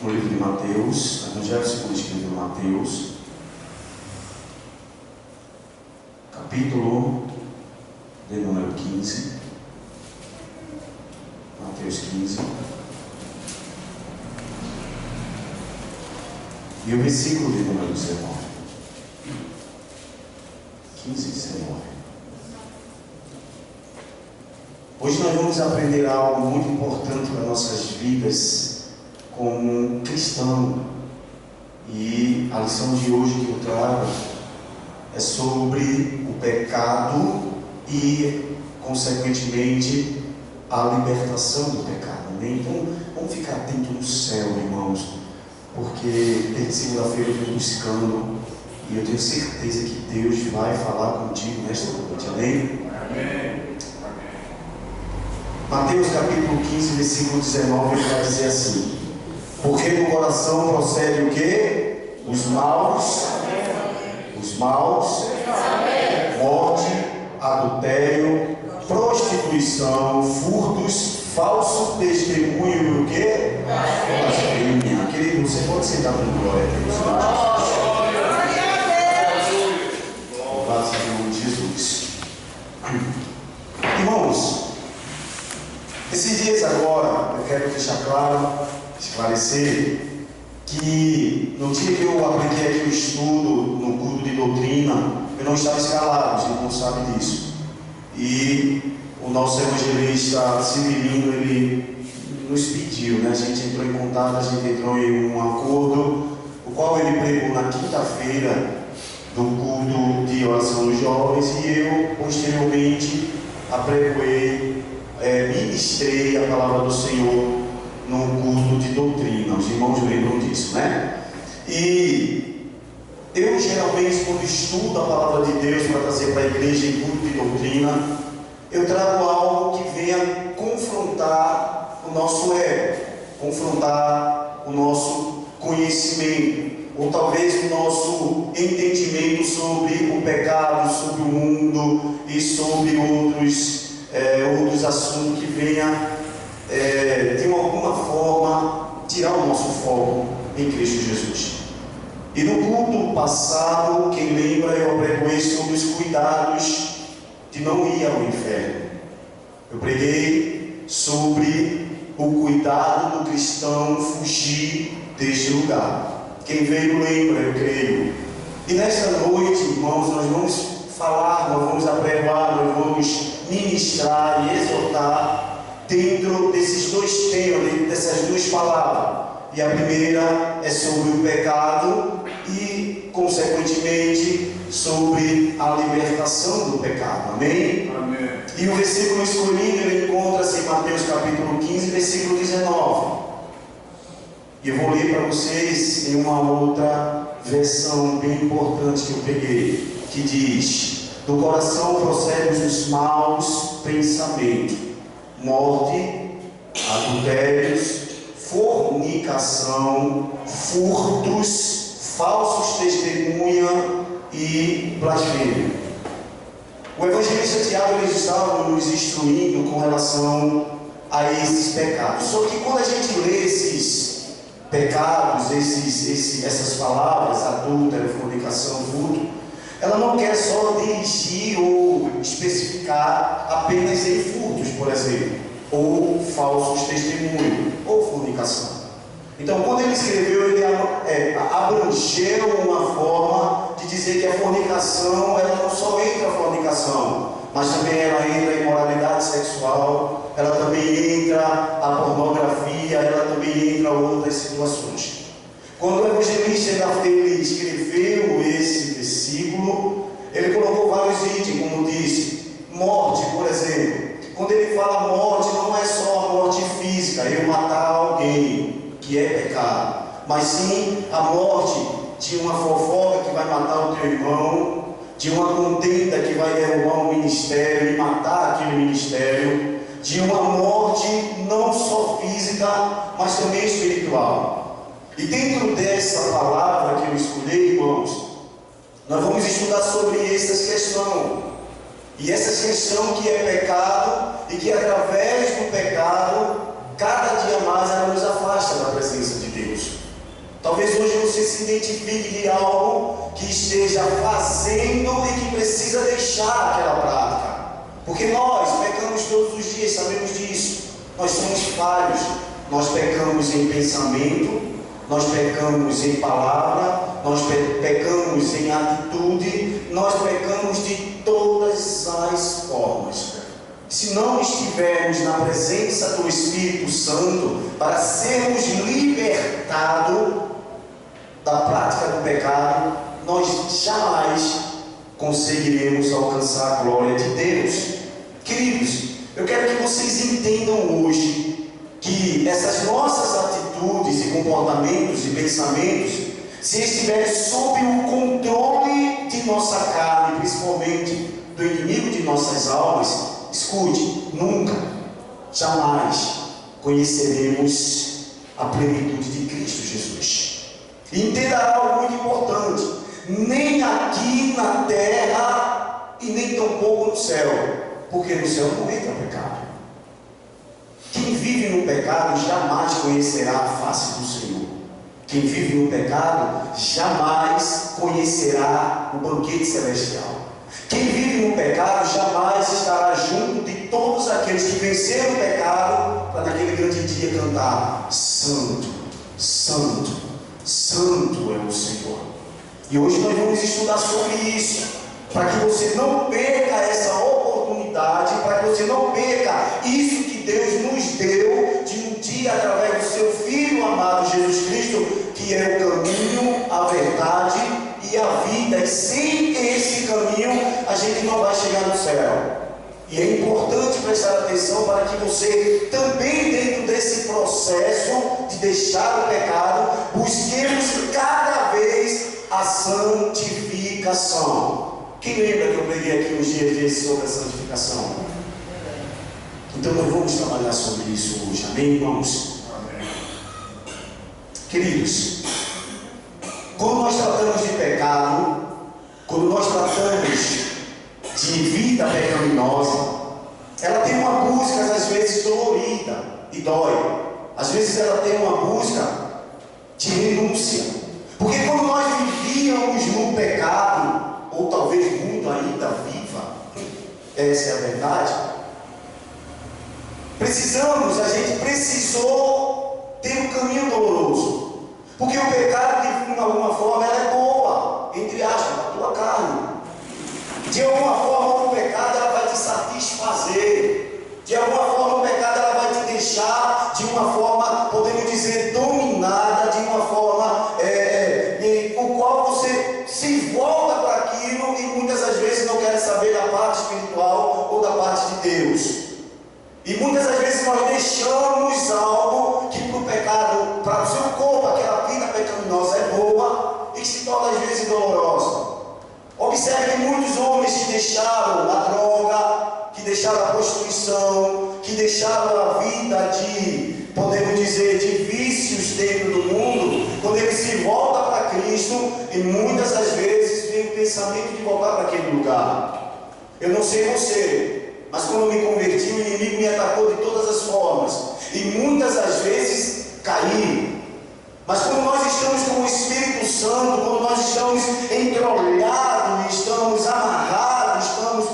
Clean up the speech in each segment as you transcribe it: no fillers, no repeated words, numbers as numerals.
no livro de Mateus, Evangelho segundo escreveu Mateus, capítulo de número 15, Mateus 15, e o versículo de número 19, 15 e 19. Hoje nós vamos aprender algo muito importante para nossas vidas como cristão, e a lição de hoje que eu trago é sobre o pecado e, consequentemente, a libertação do pecado. Amém? Então, vamos ficar atentos no céu, irmãos, porque desde segunda-feira eu estou buscando e eu tenho certeza que Deus vai falar contigo nesta noite. Amém? Amém. Mateus capítulo 15, versículo 19, ele vai dizer assim: porque do coração procede o quê? Os maus, morte, adultério, prostituição, furtos, falso testemunho e o quê? Blasfêmia. Querido, você pode sentar com glória a Deus. Louvado seja o nome de Jesus. Irmãos, esses dias agora, eu quero deixar claro, esclarecer, que no dia que eu apliquei aqui o estudo no culto de doutrina, eu não estava escalado, os irmãos sabem disso. E o nosso evangelista Civilino, ele nos pediu, né? A gente entrou em contato, a gente entrou em um acordo, o qual ele pregou na quinta-feira do culto de oração dos jovens, e eu, posteriormente, apregoei, ministrei a palavra do Senhor no culto de doutrina. Os irmãos lembram disso, né? E eu geralmente, quando estudo a palavra de Deus para trazer para a igreja em culto de doutrina, eu trago algo que venha confrontar o nosso ego, confrontar o nosso conhecimento, ou talvez o nosso entendimento sobre o pecado, sobre o mundo e sobre outros assuntos que venha de alguma forma tirar o nosso foco em Cristo Jesus. E no culto passado, quem lembra, eu preguei sobre os cuidados de não ir ao inferno. Eu preguei sobre o cuidado do cristão fugir deste lugar. Quem veio lembra, eu creio. E nesta noite, irmãos, nós vamos falar, nós vamos apregoar, nós vamos ministrar e exortar dentro desses dois temas, dentro dessas duas palavras. E a primeira é sobre o pecado e, consequentemente, sobre a libertação do pecado. Amém? Amém. E o versículo escolhido, ele encontra-se em Mateus capítulo 15, versículo 19. E eu vou ler para vocês em uma outra versão bem importante que eu peguei, que diz: do coração procedem os maus pensamentos, morte, adultérios, fornicação, furtos, falsos testemunhas e blasfêmia. O evangelista Tiago, ele estava nos instruindo com relação a esses pecados. Só que quando a gente lê esses pecados, essas palavras, adúltero, fornicação, furto, ela não quer só dirigir ou especificar apenas em furtos, por exemplo, ou falsos testemunhos, ou fornicação. Então, quando ele escreveu, ele abrangeu uma forma de dizer que a fornicação, ela não só entra a fornicação, mas também ela entra a imoralidade sexual, ela também entra a pornografia, ela também entra outras situações. Quando o evangelista ele escreveu esse versículo, ele colocou vários itens, como disse, morte, por exemplo. Quando ele fala morte, não é só a morte física, eu matar alguém, que é pecado, mas sim a morte de uma fofoca que vai matar o teu irmão, de uma contenda que vai derrubar um ministério e matar aquele ministério, de uma morte não só física, mas também espiritual. E dentro dessa palavra que eu escolhi, irmãos, nós vamos estudar sobre essas questões. E essa questão que é pecado, e que através do pecado, cada dia mais ela nos afasta da presença de Deus. se identifique de algo que esteja fazendo e que precisa deixar aquela prática. Porque nós pecamos todos os dias, sabemos disso. Nós somos falhos. Nós pecamos em pensamento, nós pecamos em palavra, nós pecamos em atitude, nós pecamos de todas as formas. Se não estivermos na presença do Espírito Santo para sermos libertados da prática do pecado, nós jamais conseguiremos alcançar a glória de Deus. Queridos, eu quero que vocês entendam hoje que essas nossas atitudes e comportamentos e pensamentos, se estiverem sob o controle de nossa carne, principalmente do inimigo de nossas almas, escute, nunca, jamais conheceremos a plenitude de Cristo Jesus. E entenda algo muito importante: nem aqui na terra e nem tampouco no céu, porque no céu não entra pecado. Quem vive no pecado jamais conhecerá a face do Senhor. Quem vive no pecado jamais conhecerá o banquete celestial. Quem vive no pecado jamais estará junto de todos aqueles que venceram o pecado, para naquele grande dia cantar: Santo, Santo, Santo é o Senhor. E hoje nós vamos estudar sobre isso, para que você não perca essa oportunidade, para que você não perca isso que Deus nos deu de um dia, através do seu Filho amado Jesus Cristo, que é o caminho, a verdade e a vida. E sem esse caminho a gente não vai chegar no céu. E é importante prestar atenção para que você também, dentro desse processo de deixar o pecado, busquemos cada vez a santificação. Quem lembra que eu preguei aqui uns dias desses sobre a santificação? Então nós vamos trabalhar sobre isso hoje, amém, irmãos? Amém. Queridos, quando nós tratamos de pecado, quando nós tratamos de vida pecaminosa, ela tem uma busca às vezes dolorida e dói. Às vezes ela tem uma busca de renúncia. Porque quando nós vivíamos no pecado, ou talvez muito ainda viva, essa é a verdade, a gente precisou ter um caminho doloroso. Porque o pecado, de alguma forma, ela é boa, entre aspas, a tua carne. De alguma forma, o pecado ela vai te satisfazer. De alguma forma, o pecado ela vai te deixar de uma forma, podemos dizer, dominada, de uma forma o qual você se volta para aquilo e muitas das vezes não quer saber da parte espiritual ou da parte de Deus. E muitas das vezes nós deixamos algo que para o pecado, para o seu corpo, aquela vida pecaminosa é boa e que se torna às vezes dolorosa. Observe que muitos homens que deixaram a droga, que deixaram a prostituição, que deixaram a vida de, podemos dizer, de vícios dentro do mundo, quando ele se volta para Cristo, e muitas das vezes vem o pensamento de voltar para aquele lugar. Eu não sei você, mas quando eu me converti, o inimigo me atacou de todas as formas, e muitas das vezes caí. Mas quando nós estamos com o Espírito Santo, quando nós estamos entreolhados, estamos amarrados, estamos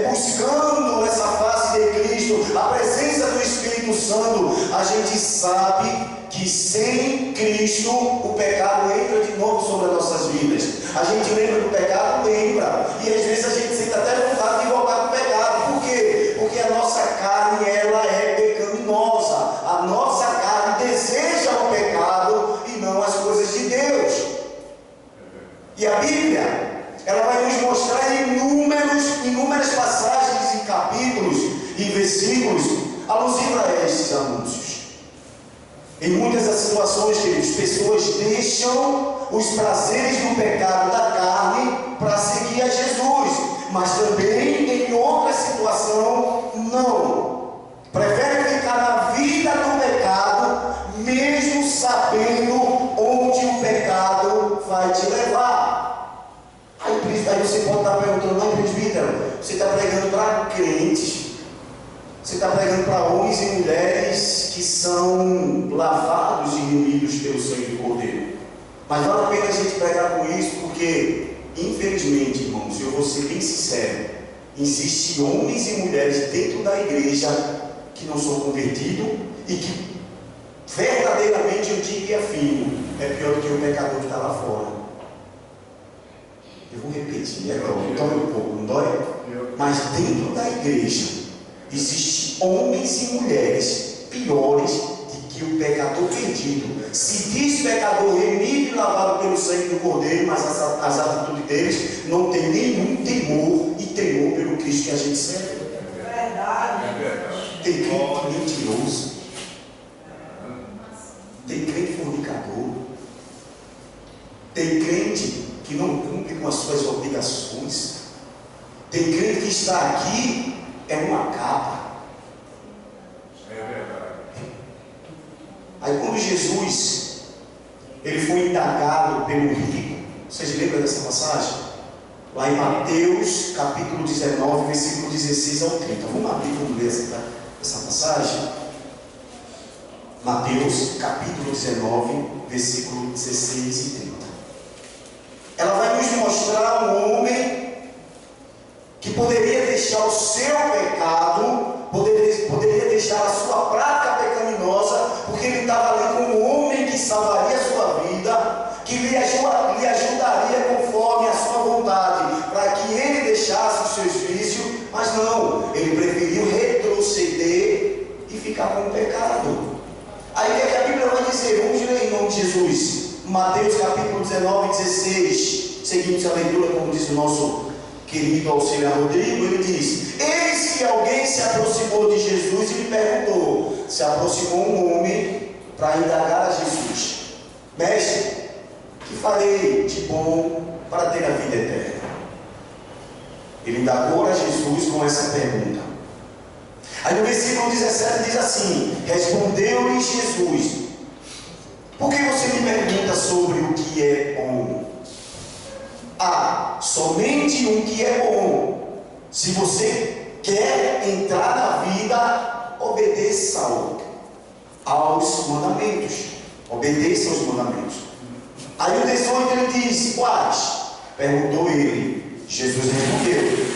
buscando essa face de Cristo, a presença do Espírito Santo, a gente sabe que sem Cristo o pecado entra de novo sobre as nossas vidas. A gente lembra do pecado? Lembra. E às vezes a gente sente até vontade de voltar para o pecado. Por quê? Porque a nossa carne, ela é pecaminosa. A nossa carne deseja o pecado e não as coisas de Deus. E a Bíblia, ela vai nos mostrar inúmeras passagens e capítulos e versículos alusivos a estes anúncios. Em muitas das situações, queridos, pessoas deixam os prazeres do pecado da carne para seguir a Jesus, mas também em outra situação não. Preferem ficar na vida do pecado, mesmo sabendo onde o pecado vai te levar. Aí você pode estar perguntando: não, presbítero, você está pregando para crentes? Você está pregando para homens e mulheres que são lavados e remidos pelo sangue do Cordeiro? Mas vale a pena a gente pregar com isso, porque, infelizmente, irmãos, eu vou ser bem sincero, existem homens e mulheres dentro da igreja que não são convertidos e que verdadeiramente eu digo e afirmo, é pior do que o pecador que está lá fora. Eu vou repetir, dói um pouco, não dói? Mas dentro da igreja existem homens e mulheres piores do que o pecador perdido. Se diz pecador remido e lavado pelo sangue do Cordeiro, mas as atitudes deles não tem nenhum temor e temor pelo Cristo que a gente serve. É verdade. Tem crente mentiroso, tem crente fornicador, tem crente que não cumpre com as suas obrigações, tem crente que está aqui é uma capa. É verdade. Aí quando Jesus ele foi indagado pelo rico, vocês lembram dessa passagem? Lá em Mateus capítulo 19, versículo 16 ao 30. Vamos abrir, vamos ler essa passagem. Mateus capítulo 19, versículo 16 e 30. Ela vai nos mostrar um homem que poderia deixar o seu pecado, poderia deixar a sua prática pecaminosa, porque ele estava ali com um homem que salvaria a sua vida, que lhe ajudaria conforme a sua vontade, para que ele deixasse os seus vícios, mas não, ele preferiu retroceder e ficar com o pecado. Aí o que a Bíblia vai dizer? Vamos ler em nome de Jesus. Mateus capítulo 19, 16. Seguimos a leitura, como diz o nosso querido auxiliar Rodrigo. Ele diz: eis que alguém se aproximou de Jesus e lhe perguntou. Se aproximou um homem para indagar a Jesus: mestre, que farei de bom para ter a vida eterna? Ele indagou a Jesus com essa pergunta. Aí no versículo 17 diz assim: respondeu-lhe Jesus: por que você me pergunta sobre o que é bom? Há somente um que é bom. Se você quer entrar na vida, obedeça aos mandamentos. Obedeça aos mandamentos. Aí o 18 ele diz: quais? Perguntou ele. Jesus respondeu: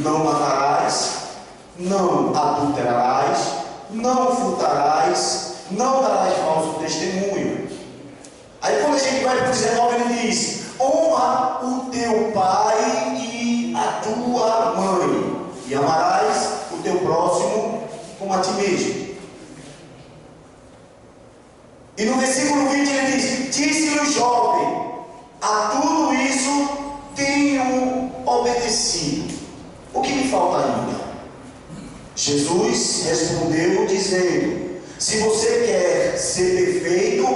não matarás, não adulterarás, não furtarás, não darás falso testemunho. Aí quando a gente vai para o 19 ele diz: honra o teu pai e a tua mãe, e amarás o teu próximo como a ti mesmo. E no versículo 20 ele diz: disse-lhe o jovem: a tudo isso tenho obedecido. O que me falta ainda? Jesus respondeu dizendo: se você quer ser perfeito,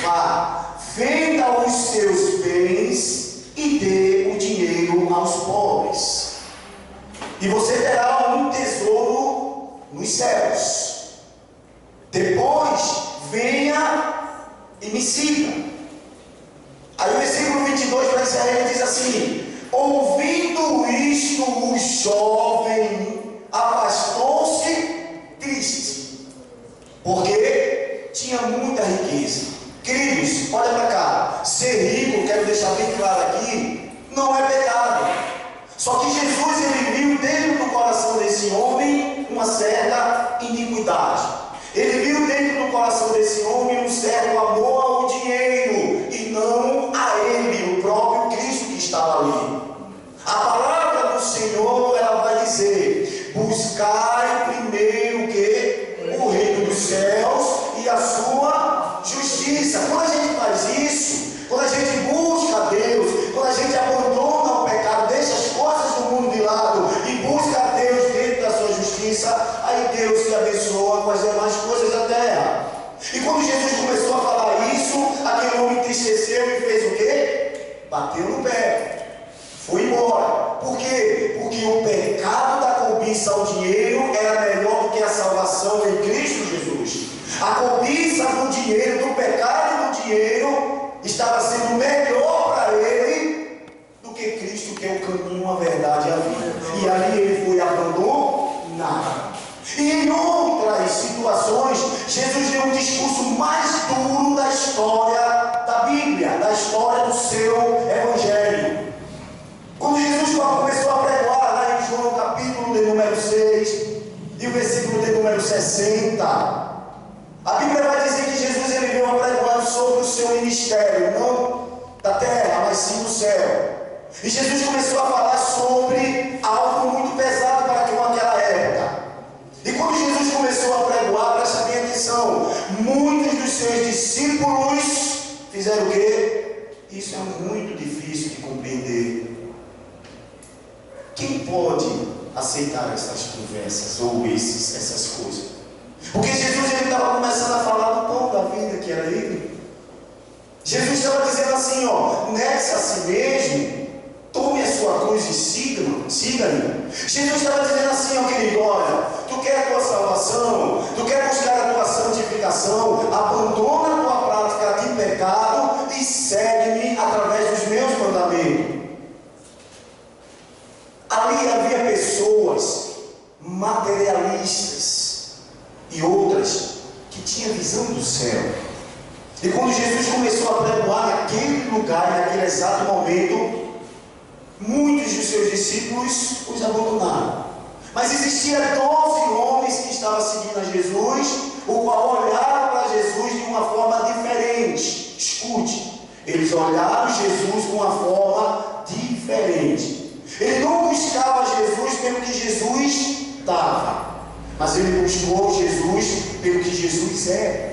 vá, venda os seus bens e dê o dinheiro aos pobres, e você terá um tesouro nos céus. Depois venha e me siga. Aí o versículo 22 para Israel ele diz assim: ouvindo isto, o jovem afastou-se triste, porque tinha muita riqueza. Queridos, olha para cá. Ser rico, quero deixar bem claro aqui, não é pecado. Só que Jesus ele viu dentro do coração desse homem uma certa iniquidade. Ele viu dentro do coração desse homem um certo amor ao dinheiro e não a ele, o próprio Cristo que estava ali. A palavra do Senhor ela vai dizer: buscai primeiro o que? O reino dos céus e a sua justiça. Quando a gente faz isso, quando a gente busca a Deus, quando a gente abandona o pecado, deixa as coisas do mundo de lado e busca a Deus dentro da sua justiça, aí Deus te abençoa com as demais coisas da terra. E quando Jesus começou a falar isso, aquele homem entristeceu e fez o quê? Bateu no pé. Foi embora. Por quê? Porque o pecado da cobiça ao dinheiro era melhor do que a salvação em Cristo Jesus. A cobiça do dinheiro, do pecado do dinheiro, estava sendo melhor para ele do que Cristo, que é o caminho, a verdade e a vida. E ali ele foi abandonado. E em outras situações, Jesus deu um discurso mais duro da história da Bíblia, da história E Jesus começou a falar sobre algo muito pesado para aquela época. E quando Jesus começou a pregoar, presta bem atenção, muitos dos seus discípulos fizeram o quê? Isso é muito difícil de compreender. Quem pode aceitar essas conversas ou essas coisas? Porque Jesus estava começando a falar do pão da vida, que era ele. Jesus estava dizendo assim, negue-se a si mesmo, tome a sua cruz e siga-me. Jesus estava dizendo assim, querido, olha, tu quer a tua salvação, tu quer buscar a tua santificação, abandona a tua prática de pecado e segue-me através dos meus mandamentos. Ali havia pessoas materialistas e outras que tinham visão do céu. E quando Jesus começou a pregoar naquele lugar, naquele exato momento, muitos dos seus discípulos os abandonaram. Mas existiam 12 homens que estavam seguindo a Jesus, o qual olharam para Jesus de uma forma diferente. Escute, eles olharam Jesus de uma forma diferente. Ele não buscava Jesus pelo que Jesus dava, mas ele buscou Jesus pelo que Jesus é.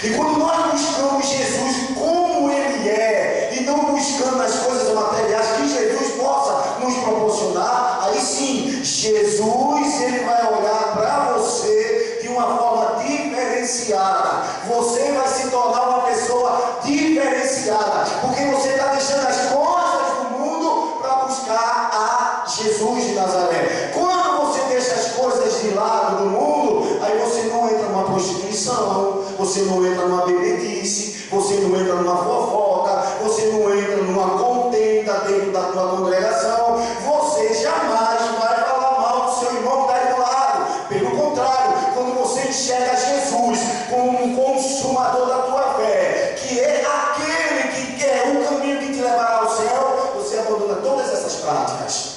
E quando nós buscamos Jesus como Ele é, e não buscando as coisas materiais que Jesus possa nos proporcionar, aí sim, Jesus Ele vai olhar para você de uma forma diferenciada. Você vai se tornar uma pessoa diferenciada, porque você está deixando as coisas do mundo para buscar a Jesus de Nazaré. Quando você deixa as coisas de lado do mundo, aí você não entra numa prostituição, você não entra numa bebedice, você não entra numa fofoca, você não entra numa contenda dentro da tua congregação, você jamais vai falar mal do seu irmão que está aí do lado. Pelo contrário, quando você enxerga Jesus como um consumador da tua fé, que é aquele que quer o caminho que te levará ao céu, você abandona todas essas práticas,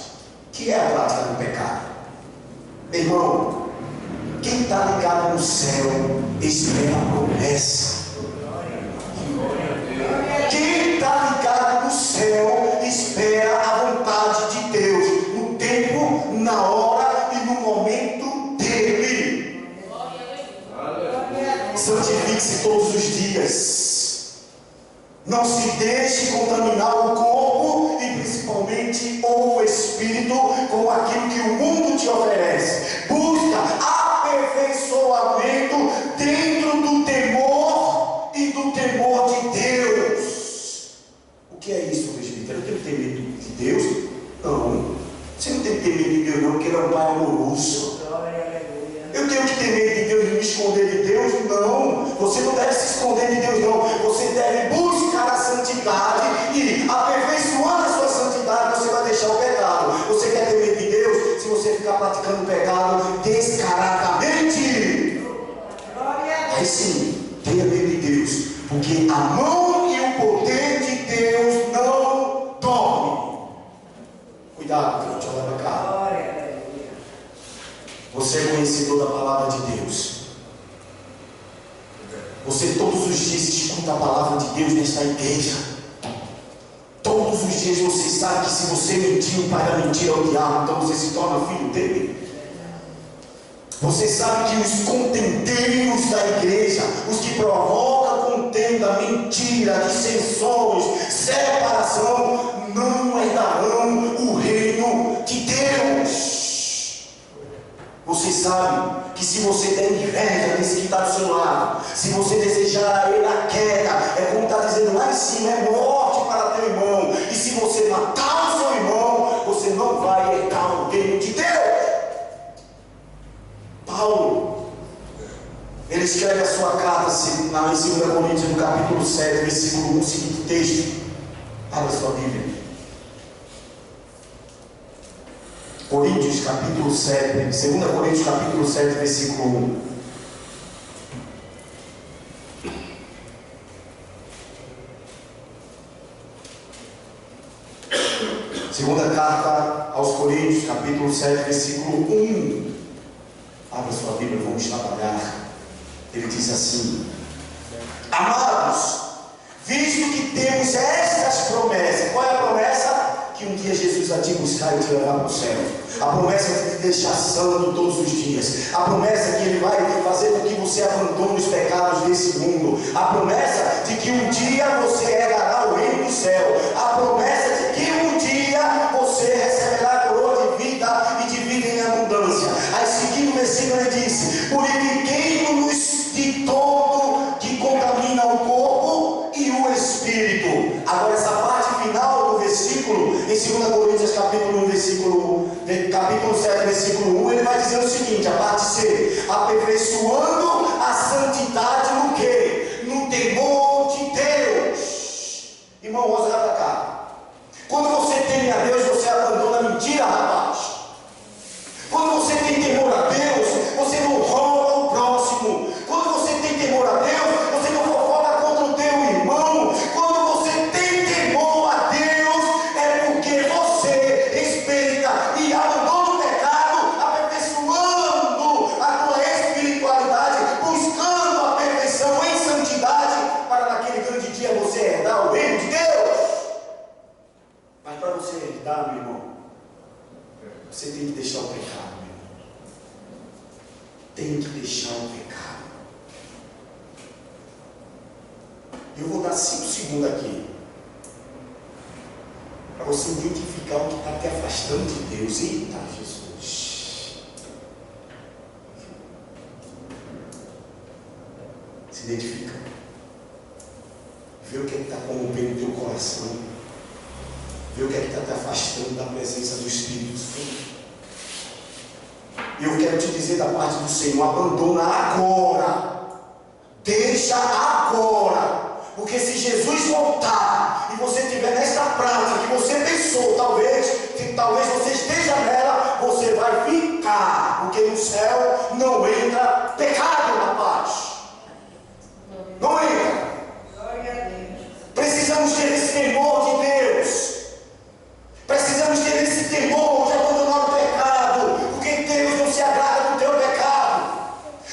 que é a prática do pecado. Meu irmão, quem está ligado no céu espera a promessa. Quem está ligado no céu espera a vontade de Deus, no tempo, na hora e no momento dele. Santifique-se todos os dias. Não se deixe contaminar o corpo e principalmente o espírito com aquilo que o mundo te oferece. Busca aperfeiçoamento dentro do temor e do temor de Deus. O que é isso, presbítero? Eu tenho que ter medo de Deus? Não. Você não tem que ter medo de Deus, não, porque Ele é um Pai amoroso. Eu tenho que ter medo de Deus e me esconder de Deus? Não. Você não deve se esconder de Deus, não. Você deve buscar a santidade e, aperfeiçoando a sua santidade, você vai deixar o pecado. Você quer ter medo de Deus? Se você ficar praticando o pecado descaradamente, aí sim, tenha medo de Deus, porque a mão e o poder de Deus não dormem. Cuidado, gente, olha para cá. Você é conhecedor da palavra de Deus. Você todos os dias escuta a palavra de Deus nesta igreja. Todos os dias você sabe que se você mentir, o pai da mentira é o diabo, então você se torna filho dele. Você sabe que os contendeiros da igreja, os que provocam contenda, mentira, dissensões, separação, não herdarão o reino de Deus. Você sabe que se você der inveja desse que está do seu lado, se você desejar ele a queda, é como está dizendo lá em cima, é morte para teu irmão. E se você matar o seu irmão, você não vai herdar o reino de Deus. Paulo, ele escreve a sua carta lá em 2 Coríntios, no capítulo 7, versículo 1, o seguinte texto. Abra sua Bíblia. Coríntios capítulo 7, 2 Coríntios capítulo 7, versículo 1. Segunda carta aos Coríntios, capítulo 7, versículo 1. Abra sua Bíblia, vamos trabalhar. Ele diz assim: amados, visto que temos estas promessas. Qual é a promessa? um dia Jesus vai te buscar e te levar para o céu. A promessa de te deixar santo todos os dias. A promessa que Ele vai fazer com que você abandone os pecados desse mundo. A promessa de que um dia você herdará o reino do céu. A promessa de que um dia você receberá a coroa de vida e de vida em abundância. Aí seguindo o versículo ele disse: purifiquemo-nos de todo que contamina o corpo e o espírito. Agora essa parte final do versículo, em 2 Coríntios capítulo 7, versículo 1, ele vai dizer o seguinte, a parte C: aperfeiçoando a santidade no quê? No temor de Deus. Irmão, olha para cá. Quando você teme a Deus, você abandona a mentira, rapaz. Quando você tem temor a Deus, você não rouba o próximo. Quando você tem temor a Deus, você não fofoca contra o teu irmão. Quando você tem temor a Deus, é porque você respeita e abandona o pecado, aperfeiçoando a tua espiritualidade, buscando a perfeição em santidade, para naquele grande dia você herdar o reino de Deus. Mas para você herdar, meu irmão, você tem que deixar o pecado, meu irmão. Tem que deixar o pecado. Eu vou dar 5 segundos aqui para você identificar o que está te afastando de Deus. Eita, Jesus. Se identifica. Vê o que está corrompendo o teu coração. Vê o que está te afastando da presença do Espírito Santo. E eu quero te dizer da parte do Senhor: abandona agora. Deixa agora. Porque se Jesus voltar e você estiver nessa prática que você pensou, talvez você esteja nela, você vai ficar. Porque no céu não entra pecado, rapaz. Não entra. Precisamos ter esse temor de Deus. Precisamos ter esse temor de abandonar o pecado, porque Deus não se agrada do teu pecado.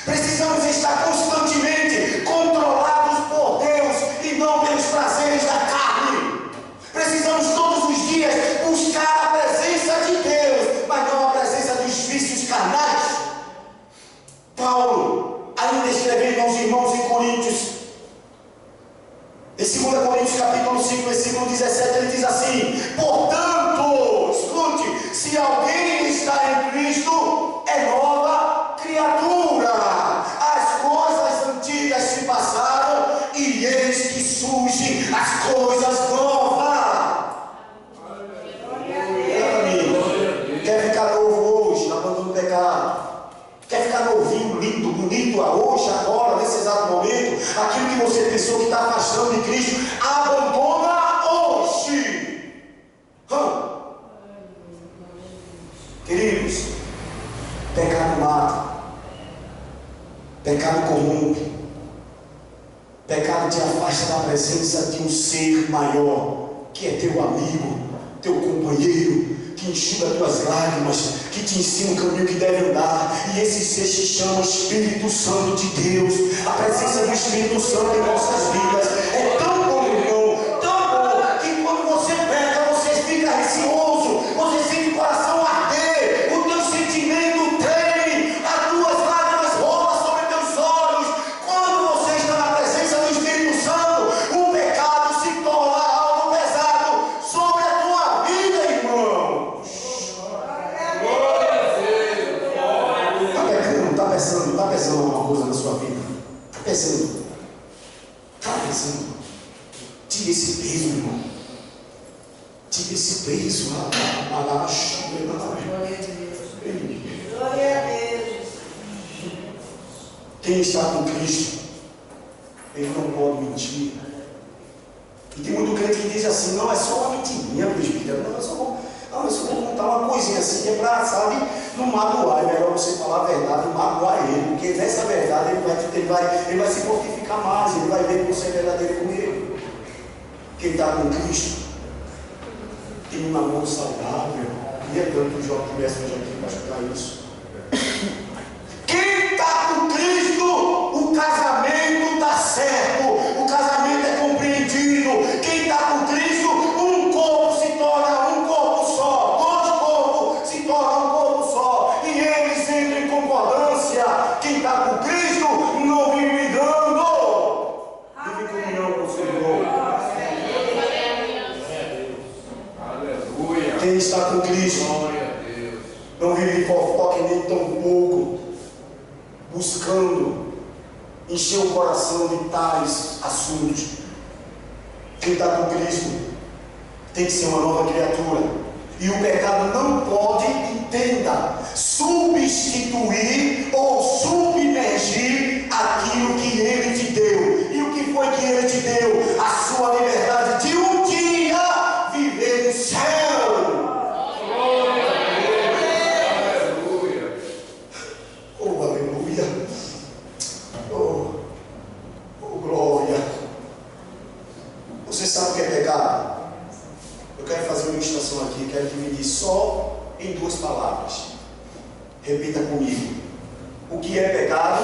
Precisamos estar constantemente controlados por Deus e não pelos prazeres da carne. Precisamos todos os dias buscar a presença de Deus, mas não a presença dos vícios carnais. Paulo, ainda escrevendo aos irmãos em Coríntios, em 2 Coríntios capítulo 5, versículo 17, ele diz assim: portanto, escute, se alguém está em Cristo, é nova criatura. As coisas antigas se passaram e eis que surgem as coisas novas. Quer ficar novo hoje, abandona o pecado? Quer ficar novinho, lindo, bonito hoje, agora, nesse exato momento? Aquilo que você pensou que está afastando de Cristo, abandona hoje. Queridos, pecado mata, pecado corrompe, pecado te afasta da presença de um ser maior, que é teu amigo, teu companheiro, que enxuga tuas lágrimas, que te ensina o caminho que deve andar. E esse ser se chama Espírito Santo de Deus. A presença do Espírito Santo em nossas vidas é tão bom, irmão, tão bom, que quando você peca, você fica receoso, você sente o coração arder, o teu sentimento treme, as tuas lágrimas rolam sobre teus olhos. Quando você está na presença do Espírito Santo, o pecado se torna algo pesado sobre a tua vida, irmão. Está pesando alguma coisa na sua vida? Está pesando. Está pesando. Tira esse peso, irmão. Tira esse peso. Glória a Deus. Quem está com Cristo, ele não pode mentir. E tem muito crente que diz assim: não, é só uma mentirinha, presbítero. Não, eu só vou contar uma coisinha assim, que é para, sabe, não magoar. É melhor você falar a verdade e magoar ele, porque nessa verdade ele vai se fortificar mais, ele vai ver que você é verdadeiro com ele. Quem está com Cristo tem um namoro saudável. Queria tanto que o João tivesse hoje aqui para escutar isso. Quem está com Cristo, o casamento está certo, o casamento é compreendido. Quem está com Cristo, um corpo se torna um corpo está com Cristo. Glória a Deus. Não vive de fofoca nem tão pouco, buscando encher o coração de tais assuntos. Quem está com Cristo tem que ser uma nova criatura. E o pecado não pode, entenda, substituir ou submergir aquilo que Ele te deu. E o que foi que Ele te deu? A sua liberdade de um dia viver no céu. Glória a Deus. Aleluia. Oh, aleluia. Oh, glória. Você sabe o que é pecado? Eu quero fazer uma ilustração aqui, quero dividir só em 2 palavras. Repita comigo. O que é pecado?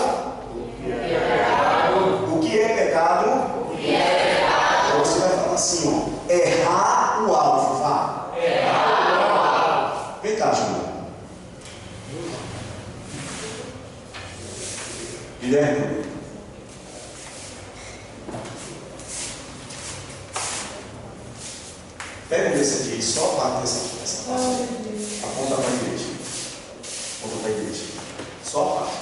O que é pecado? O que é pecado? O que é pecado? Então você vai falar assim, ó. Errar o alvo, vá. Errar o alvo. Vem cá, Júlia. Guilherme. Pega um desse aqui, só a parte dessa parte. Aponta para a igreja. Aponta para a igreja. Só a parte.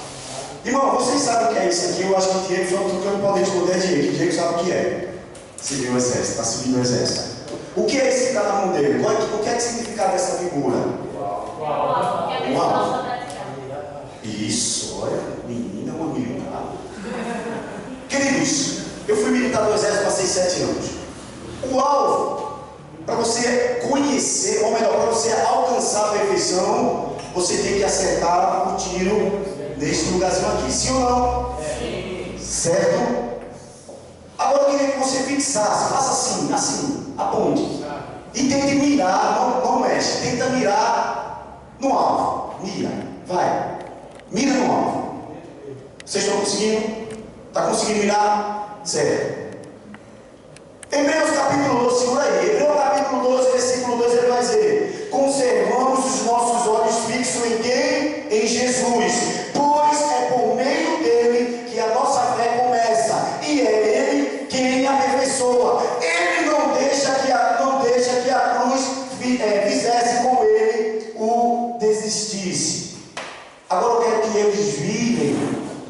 Irmão, vocês sabem o que é isso aqui? Eu acho que Diego, só porque eu não posso responder Diego. Diego sabe o que é. Serviu o exército, está servindo o exército. O que é esse que está na mão dele? O que é o significado dessa figura? Uau. Isso, olha, menina, uma militar. Queridos, eu fui militar do exército, passei 7 anos. O alvo, para você conhecer, ou melhor, para você alcançar a perfeição, você tem que acertar o tiro nesse lugarzinho aqui, sim ou não? Sim. Certo? Agora eu queria que você fixasse, faça assim, aponte. E tente mirar, não mexe, tenta mirar no alvo. Mira, vai. Mira no alvo. Vocês estão conseguindo? Está conseguindo mirar? Certo. Hebreus capítulo 12, segura aí. Hebreus capítulo 12, versículo 2, ele vai dizer: conservamos os nossos olhos fixos em quem? Em Jesus. Pois é por meio dele que a nossa fé começa. E é ele quem aperfeiçoa. Ele não deixa que a cruz fizesse com ele o desistisse. Agora eu quero que eles virem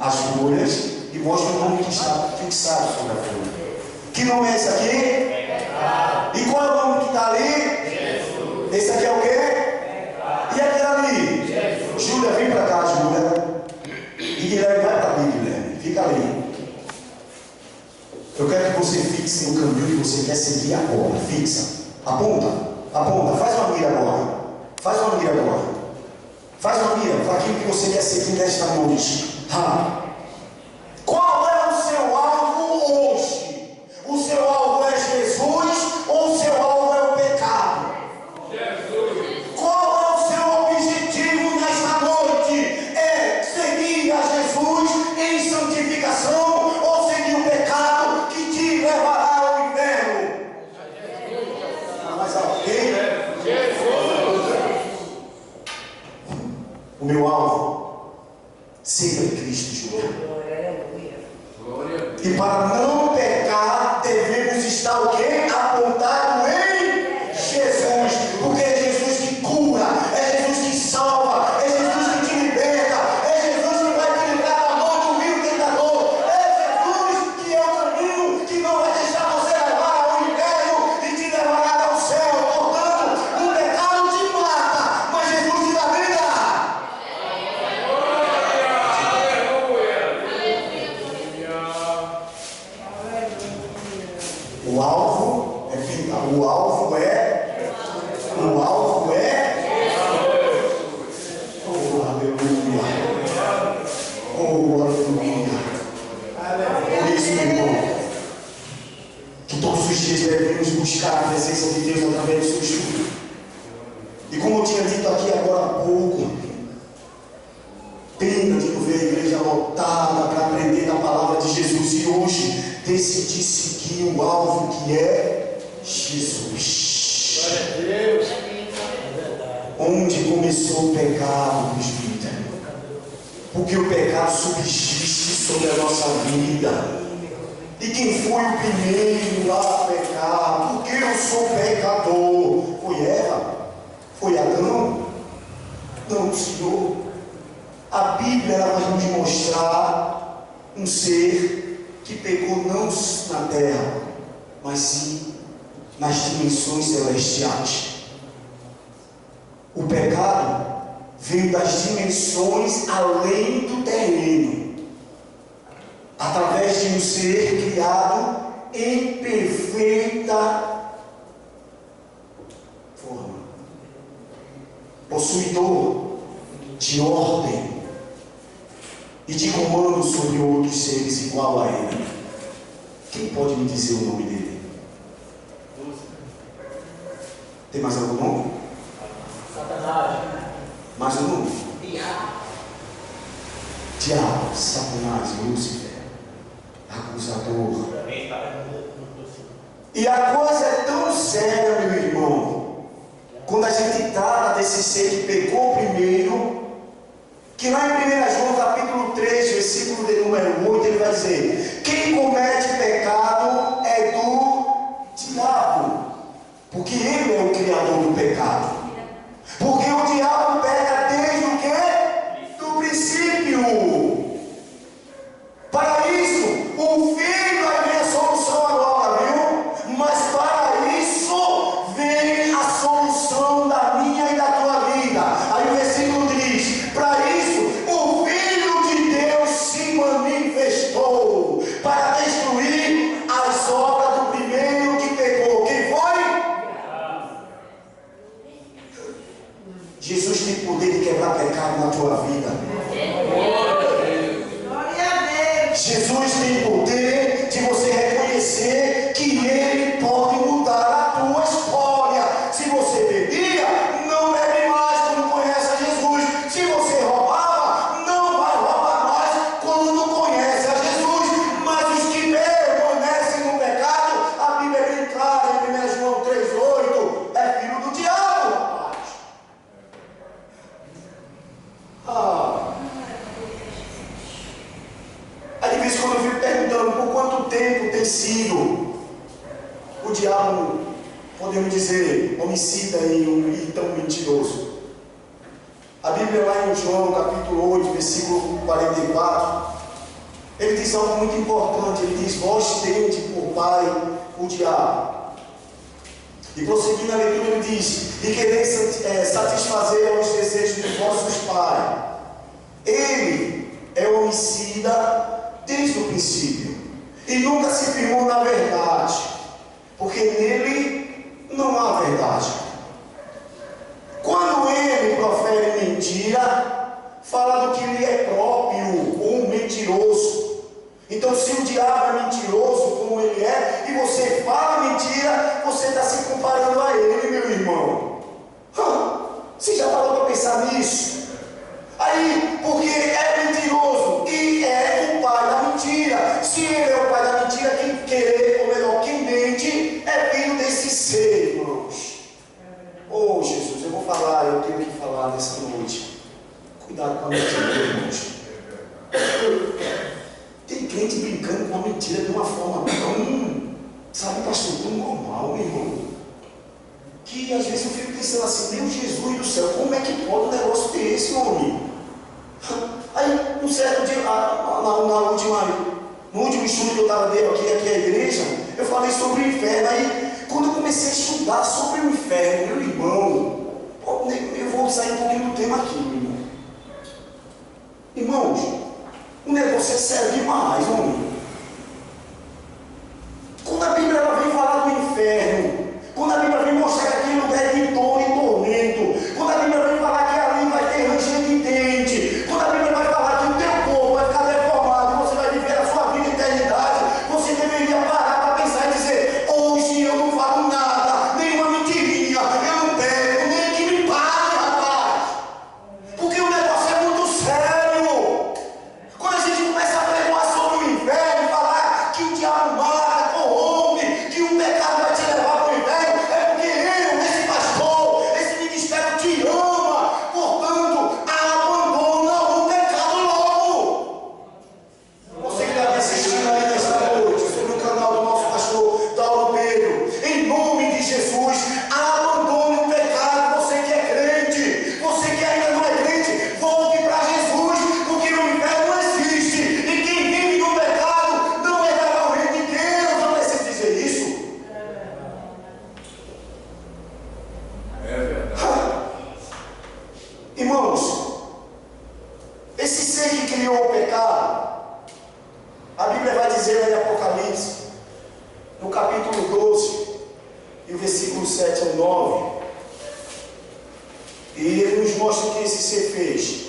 as folhas e mostrem o nome que está fixado sobre a folha. Que nome é esse aqui? Pecado. E qual é o nome que está ali? Jesus. Esse aqui é o quê? Pecado. E aquele ali? Jesus. Júlia, vem para cá, Júlia. E Guilherme, vai para ali, Guilherme. Fica ali. Eu quero que você fixe no caminho que você quer seguir agora. Fixa. Aponta. Faz uma mira agora. Faz uma mira para aquilo que você quer seguir nesta noite. Qual é o seu alvo hoje? O seu alvo é Jesus ou o seu alvo é o pecado? Jesus. Qual é o seu objetivo nesta noite? É seguir a Jesus em santificação ou seguir o pecado que te levará ao inferno? Mas alguém? O meu alvo sempre é Cristo, Júlia. E para não pecar, devemos estar o quê? Apontado em Jesus. Porque é Jesus que cura, é Jesus que salva, é Jesus que te liberta, é Jesus que vai te livrar da mão do vil tentador, é Jesus que é o caminho que não vai deixar você levar ao inferno e te levará ao céu. Portanto, o pecado te mata, mas Jesus te dá vida. O alvo é oh, aleluia. Oh, aleluia. Por isso, meu irmão, que todos os dias devemos buscar a presença de Deus através do seu estudo. E como eu tinha dito aqui agora há pouco, pena de não ver a igreja lotada para aprender da palavra de Jesus e hoje decidir seguir o alvo que é Jesus. Glória a Deus. Onde começou o pecado, presbítero? Porque o pecado subsiste sobre a nossa vida. E quem foi o primeiro a pecar? Porque eu sou pecador. Foi Eva. Foi Adão? Não, Senhor. A Bíblia ela vai nos mostrar um ser que pecou não na terra, mas sim nas dimensões celestiais. O pecado veio das dimensões além do terreno, através de um ser criado em perfeita forma, possuidor de ordem e de comando sobre outros seres igual a ele. Quem pode me dizer o nome dele? Tem mais algum nome? Satanás. Mais um nome? Diabo, Satanás, Lúcifer, acusador. E a coisa é tão séria, meu irmão, quando a gente trata desse ser que pecou primeiro, que lá em 1 João capítulo 3, versículo de número 8, ele vai dizer: quem comete pecado é do diabo, porque ele é o criador do pecado. Porque o diabo peca desde o quê? Do princípio. Para isso, o filho vai ver a solução agora, viu? Mas para isso vem a solução da minha e da tua vida. Aí o versículo diz: para isso o Filho de Deus se manifestou para destruir as obras do primeiro que pecou. Quem foi? Jesus tem poder de quebrar pecado na tua vida. Jesus tem poder de você reconhecer que Ele pode mudar a tua história. Se você bebia, não bebe mais quando conhece a Jesus. Se você roubava, não vai roubar mais quando conhece a Jesus. Mas os que permanecem no pecado, a Bíblia é bem clara em 1 João 3,8, é filho do diabo. Aí de vez em quando eu fico perguntando por quanto tempo tem sido o diabo, podemos dizer, homicida e tão mentiroso. A Bíblia lá em João capítulo 8, versículo 44, ele diz algo muito importante. Ele diz: vós tende por pai o diabo. E prosseguindo a leitura, ele diz: e quereis satisfazer aos desejos de vossos pais. Ele é homicida desde o princípio e nunca se firmou na verdade, porque nele não há verdade. Quando ele profere mentira, fala do que lhe é próprio, ou mentiroso. Então, se o diabo é mentiroso como ele é, e você fala mentira, você está se comparando a ele, meu irmão. Você já parou para pensar nisso? Aí, porque é mentiroso e é o pai da mentira. Se ele é o pai da mentira, quem querer, ou melhor, quem mente, é filho desse ser, irmãos. Oh, Jesus, eu vou falar, eu tenho que falar nessa noite. Cuidado com a mentira, irmãos. Tem crente brincando com a mentira de uma forma tão, sabe, pastor, tão normal, meu irmão, que às vezes eu fico pensando assim: meu Jesus do céu, como é que pode um negócio desse, homem? Aí, um certo dia, no último estudo que eu estava dando aqui a igreja, eu falei sobre o inferno. Aí, quando eu comecei a estudar sobre o inferno, meu irmão, eu vou sair um pouquinho do tema aqui, meu irmão. Irmãos, o negócio é sério demais, homem. Quando a Bíblia ela vem falar do inferno, quando a Bíblia vem mostrar que aquele lugar é de dor e tormento, quando a Bíblia vem falar que ali vai ter ranger de dente, quando a Bíblia vai falar que o teu corpo vai ficar deformado e você vai viver a sua vida eternidade, você deveria parar para pensar e dizer: hoje eu não falo nada, nenhuma mentirinha, eu não pego, nem que me pague, rapaz. Porque o negócio é muito sério. Quando a gente começa a pregoar sobre o inferno, capítulo 12, e o versículo 7 ao 9, e ele nos mostra o que esse ser fez.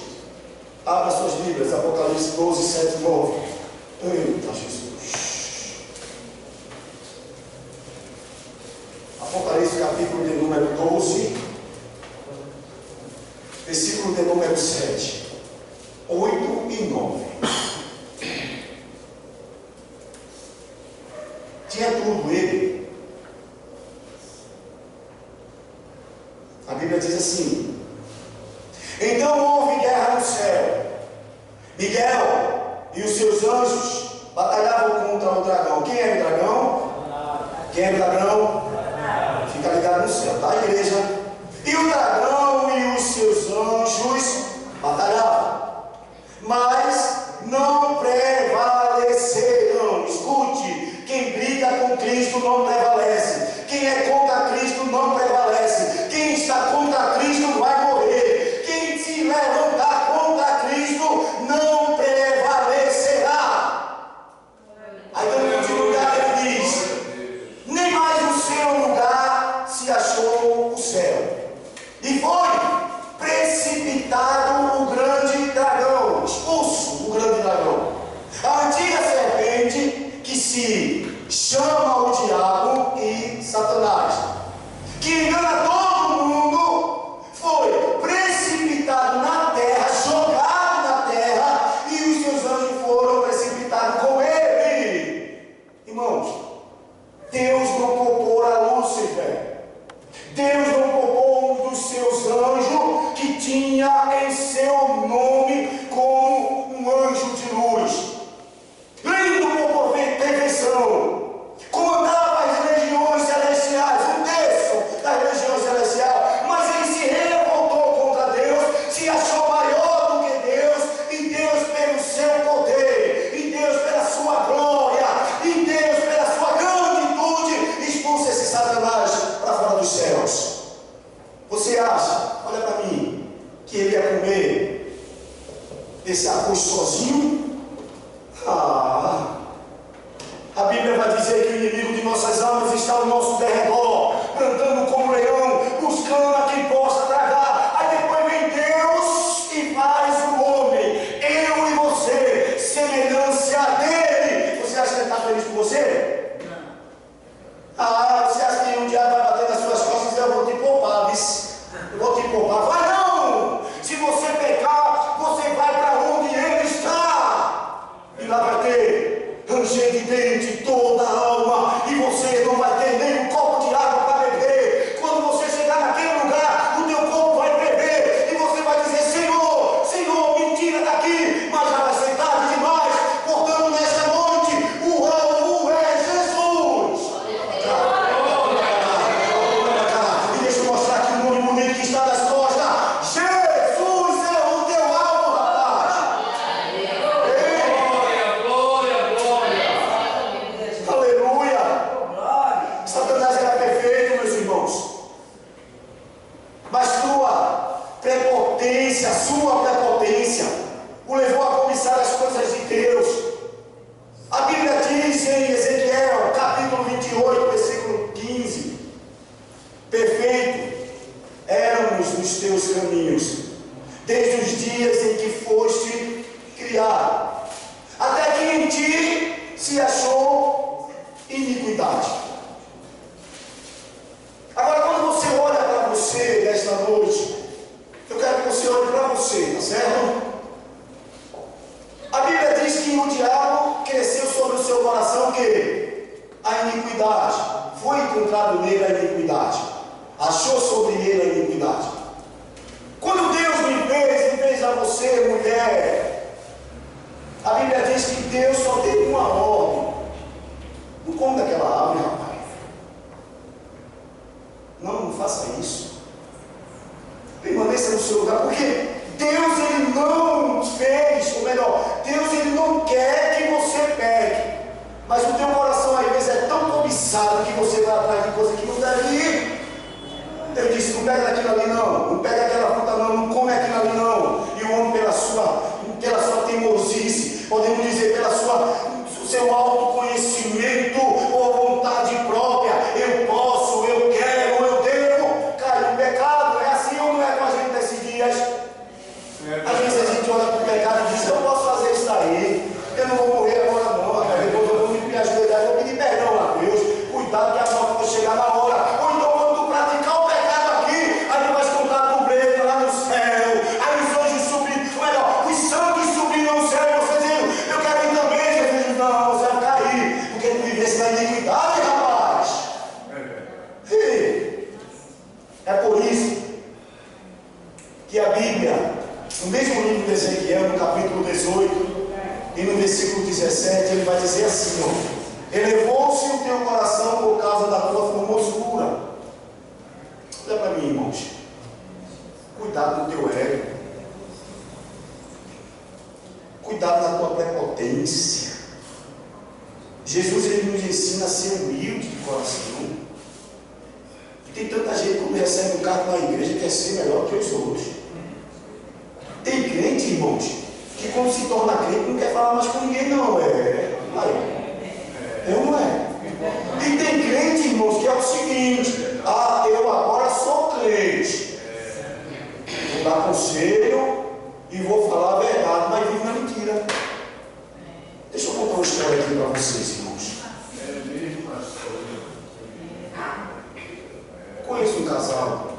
Abra suas Bíblias, Apocalipse 12, 7 e 9. Eita Jesus! Apocalipse capítulo de número 12, versículo de número 7, 8 e 9. Tinha tudo ele. A Bíblia diz assim: então houve guerra no céu. Miguel e os seus anjos batalhavam contra o dragão. Quem era o dragão? Quem era o dragão? Fica ligado no céu, tá, igreja? E o dragão e os seus anjos batalhavam, mas não prevaleceram. Escute, quem briga com Cristo não prevalece. Quem é contra Cristo não prevalece. Quem está contra Cristo vai morrer. Quem se levantar contra Cristo não prevalecerá. Aí no último lugar ele diz: nem mais no seu lugar se achou o céu. E foi precipitado o grande dragão, expulso o grande dragão, a antiga serpente, que se chama o diabo e Satanás, que engana todo mundo, foi precipitado na terra, jogado na terra, e os seus anjos foram precipitados com ele. Irmãos, Deus não poupou a Lúcifer. Deus não poupou um dos seus anjos que tinha em seu nome como um anjo de luz, lindo por perfeição, comandava as legiões celestiais, um terço das legiões celestiais, mas ele se revoltou contra Deus, se achou maior do que Deus, e Deus pelo seu poder, e Deus pela sua glória, e Deus pela sua granditude, expulsa esse Satanás para fora dos céus. Você acha, olha para mim, que ele ia comer esse arroz sozinho? A Bíblia vai dizer que o inimigo de nossas almas está ao nosso derredor, plantando como leão, buscando a quem possa tragar. Aí depois vem Deus e faz o homem, eu e você, semelhança dele. Você acha que ele está feliz com você? Você acha que um dia vai bater nas suas costas e dizer: eu vou te poupar, eu vou te poupar? Vai não! Se você pecar, você vai para onde ele está, e lá vai ter ranger de dente toda a alma, e você não vai ter nem um copo de água para beber. Quando você chegar naquele lugar, o teu corpo vai beber, e você vai dizer: Senhor, Senhor, me tira daqui, mas já vai ser tarde demais. Portanto, nesta noite, o alvo é Jesus. E deixa eu mostrar aqui um nome bonito que está nas costas. Jesus é o teu alvo, rapaz. Aleluia! Satanás era perfeito, meus irmãos, mas sua prepotência o levou a cobiçar as coisas de Deus. A Bíblia diz em Ezequiel, capítulo 28, versículo 15: perfeito éramos nos teus caminhos, desde os dias em que foste criado, até que em ti se achou iniquidade. Agora, quando você olha para você nesta noite, eu quero que você olhe para você, tá certo? A Bíblia diz que o diabo cresceu sobre o seu coração que a iniquidade, foi encontrado nele a iniquidade, achou sobre ele a iniquidade. Quando Deus me fez a você, mulher, a Bíblia diz que Deus só deu uma ordem: não come daquela árvore, rapaz. Não faça isso. Permaneça no seu lugar, porque Deus, ele não fez, ou melhor, Deus, ele não quer que você pegue, mas o teu coração às vezes é tão cobiçado que você vai atrás de coisa que não deve ir. Ele disse: não pega daquilo ali não, não pega aquela fruta não come aquilo ali não. E o homem, pela sua teimosice, podemos dizer, pela seu autoconhecimento ou vontade No mesmo livro de Ezequiel, no capítulo 18 e no versículo 17, ele vai dizer assim, ó: elevou-se o teu coração por causa da tua formosura. Olha para mim, irmãos. Cuidado do teu ego. Cuidado da tua prepotência. Jesus, ele nos ensina a ser humilde de coração. E tem tanta gente que quando recebe um cargo na igreja quer ser melhor que os outros. Tem crente, irmãos, que quando se torna crente não quer falar mais com ninguém, não. É ou não é? E tem crente, irmãos, que é o seguinte: eu agora sou crente. Vou dar conselho e vou falar a verdade, mas vivo na mentira. Deixa eu contar uma história aqui para vocês, irmãos. Conheço um casal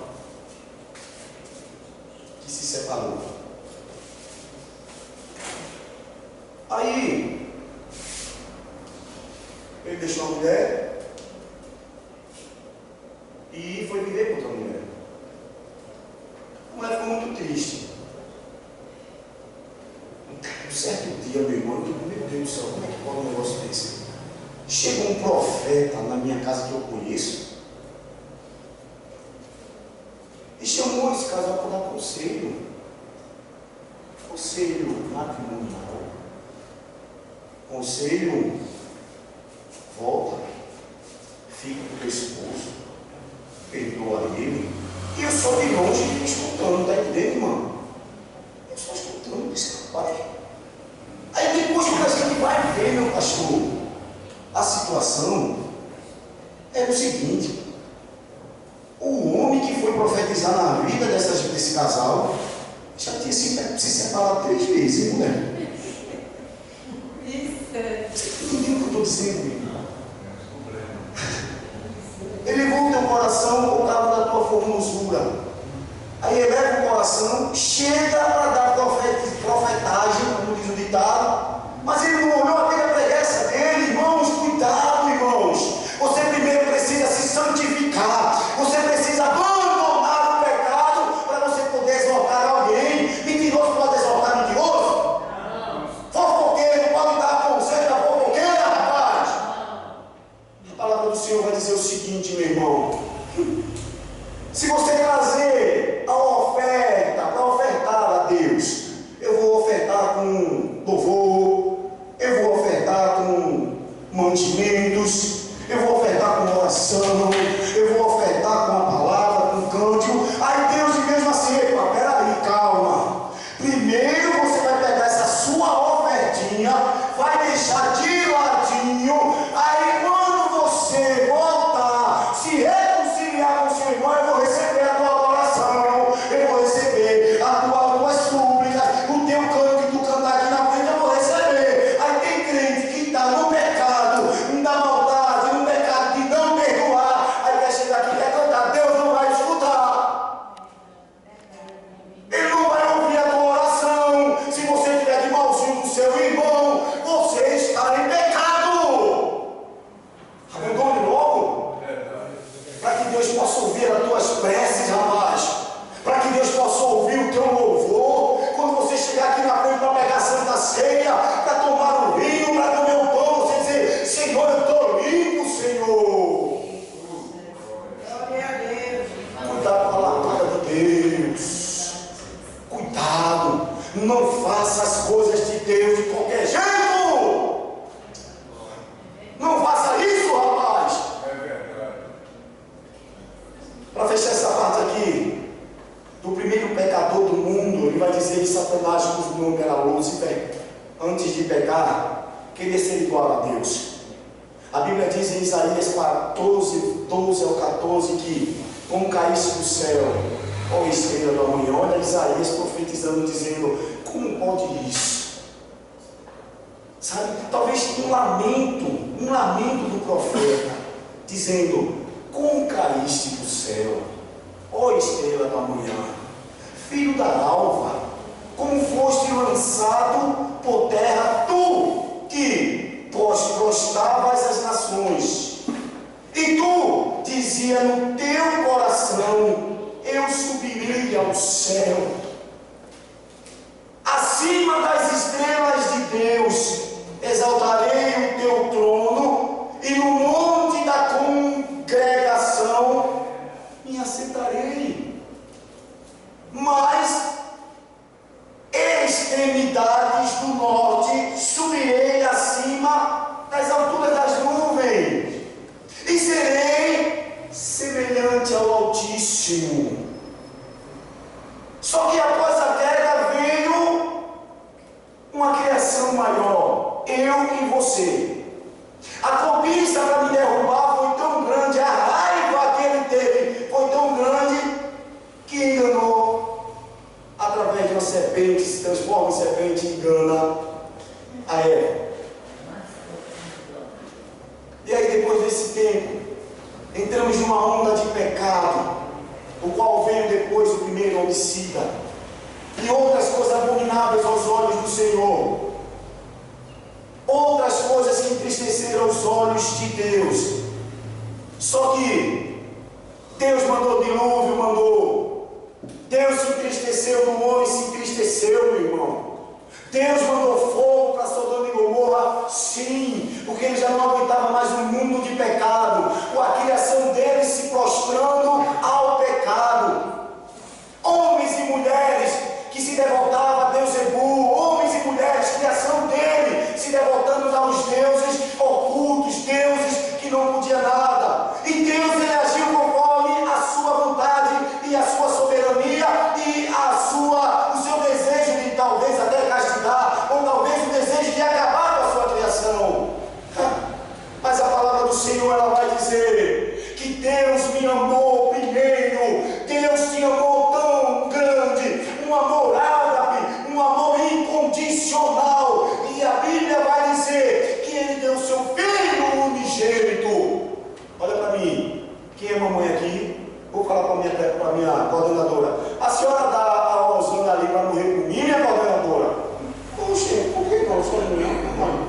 que se separou. Aí ele deixou a mulher e foi viver com outra mulher. A mulher ficou muito triste. Um certo dia, meu irmão, meu Deus do céu, como é que pode um negócio desse? Chegou um profeta na minha casa que eu conheço e chamou esse casal para dar conselho. Conselho matrimonial. Conselho: volta, fica com o teu esposo, perdoa ele. E eu só de longe escutando, tá entendendo, irmão? Eu só escutando esse rapaz. Aí depois que a gente vai ver, meu pastor, a situação é o seguinte: o homem que foi profetizar na vida desse casal já tinha se separado 3 vezes, hein, mulher? Você entendeu o que eu estou dizendo, meu irmão? Elevou o teu coração por causa da tua formosura. Aí eleva o coração, chega para dar profetagem, como diz o ditado, mas ele não olhou aquela preguiça dele. Irmãos, cuidado, irmãos. Você primeiro precisa se santificar. Você precisa abandonar o pecado para você poder exortar alguém. Mentiroso pode exortar mentiroso? Fofoqueiro pode dar conselho da fofoqueira, rapaz? A palavra do Senhor vai dizer o seguinte, meu irmão: se você trazer a oferta para ofertar a Deus, eu vou ofertar com louvor, eu vou ofertar com mantimentos, eu vou ofertar com oração, eu vou ofertar com a palavra, com cântico. Aí Deus diz mesmo assim: epa, peraí, calma. Primeiro você vai pegar essa sua ofertinha, vai deixar de ladinho. Aí quando você voltar, se reconciliar com seu irmão, eu vou receber a tua adoração, eu vou receber as tuas súplicas, o teu canto que tu cantar aqui na frente, eu vou receber. Aí tem crente que está no pecado, da maldade, no pecado de não perdoar, aí quer chegar aqui e quer cantar, Deus não vai escutar. Ele não vai ouvir a tua oração. Se você estiver de malzinho com seu irmão, você está em pecado. Abandone logo, para que Deus possa ouvir as tuas preces, rapaz. Para que Deus possa ouvir o teu louvor. Quando você chegar aqui na frente para pegar a Santa Ceia, para tomar o vinho, para comer o pão, você dizer: Senhor, eu estou limpo, Senhor. Cuidado com a largada de Deus. Cuidado. Não faça as coisas de Deus de qualquer jeito. Não faça isso, rapaz. Para fechar essa parte aqui, do primeiro pecador do mundo, ele vai dizer que Satanás, cujo nome era Lúcifer, antes de pecar, queria ser igual a Deus. A Bíblia diz em Isaías 14, 12 ao 14, que como caísse do céu, ó estrela da manhã. Olha Isaías profetizando, dizendo: como pode isso? Sabe, talvez um lamento do profeta, dizendo: como caíste do céu, ó estrela da manhã, filho da alva, como foste lançado por terra, tu que prostavas as nações, e tu dizia no teu coração: eu subirei ao céu. farei. Mas extremidades do norte subirei acima das alturas das nuvens, e serei semelhante ao Altíssimo. Só que após a queda veio uma criação maior, eu e você. A cobiça para me derrubar foi tão grande, a raiva que ele teve foi tão grande, que enganou através de uma serpente, se transforma em serpente e engana a Eva. E aí, depois desse tempo, entramos numa onda de pecado, o qual veio depois o primeiro homicida e outras coisas abomináveis aos olhos do Senhor, outras coisas que entristeceram os olhos de Deus. Só que Deus mandou dilúvio, Deus se entristeceu do homem, se entristeceu, meu irmão. Deus mandou fogo para Sodoma e Gomorra, sim, porque ele já não aguentava mais um mundo de pecado, com a criação dele se prostrando ao pecado. Homens e mulheres que se devotavam a Deus Zebu, homens e mulheres, criação dele, se devotando aos deuses ocultos, deuses que não podiam nada. E Deus, ele agiu conforme a sua vontade e a sua soberania e o seu desejo de talvez até castigar, ou talvez o desejo de acabar com a sua criação. Mas a palavra do Senhor, ela vai dizer que Deus me amou primeiro. Deus te amou tão grande, um amor ágape, um amor incondicional. E a Bíblia vai dizer que ele deu seu filho unigênito. Olha para mim, quem é mamãe aqui? Vou falar para a minha coordenadora. A senhora dá a Rosana ali para morrer por mim, minha coordenadora? Poxa, por que não? Só não.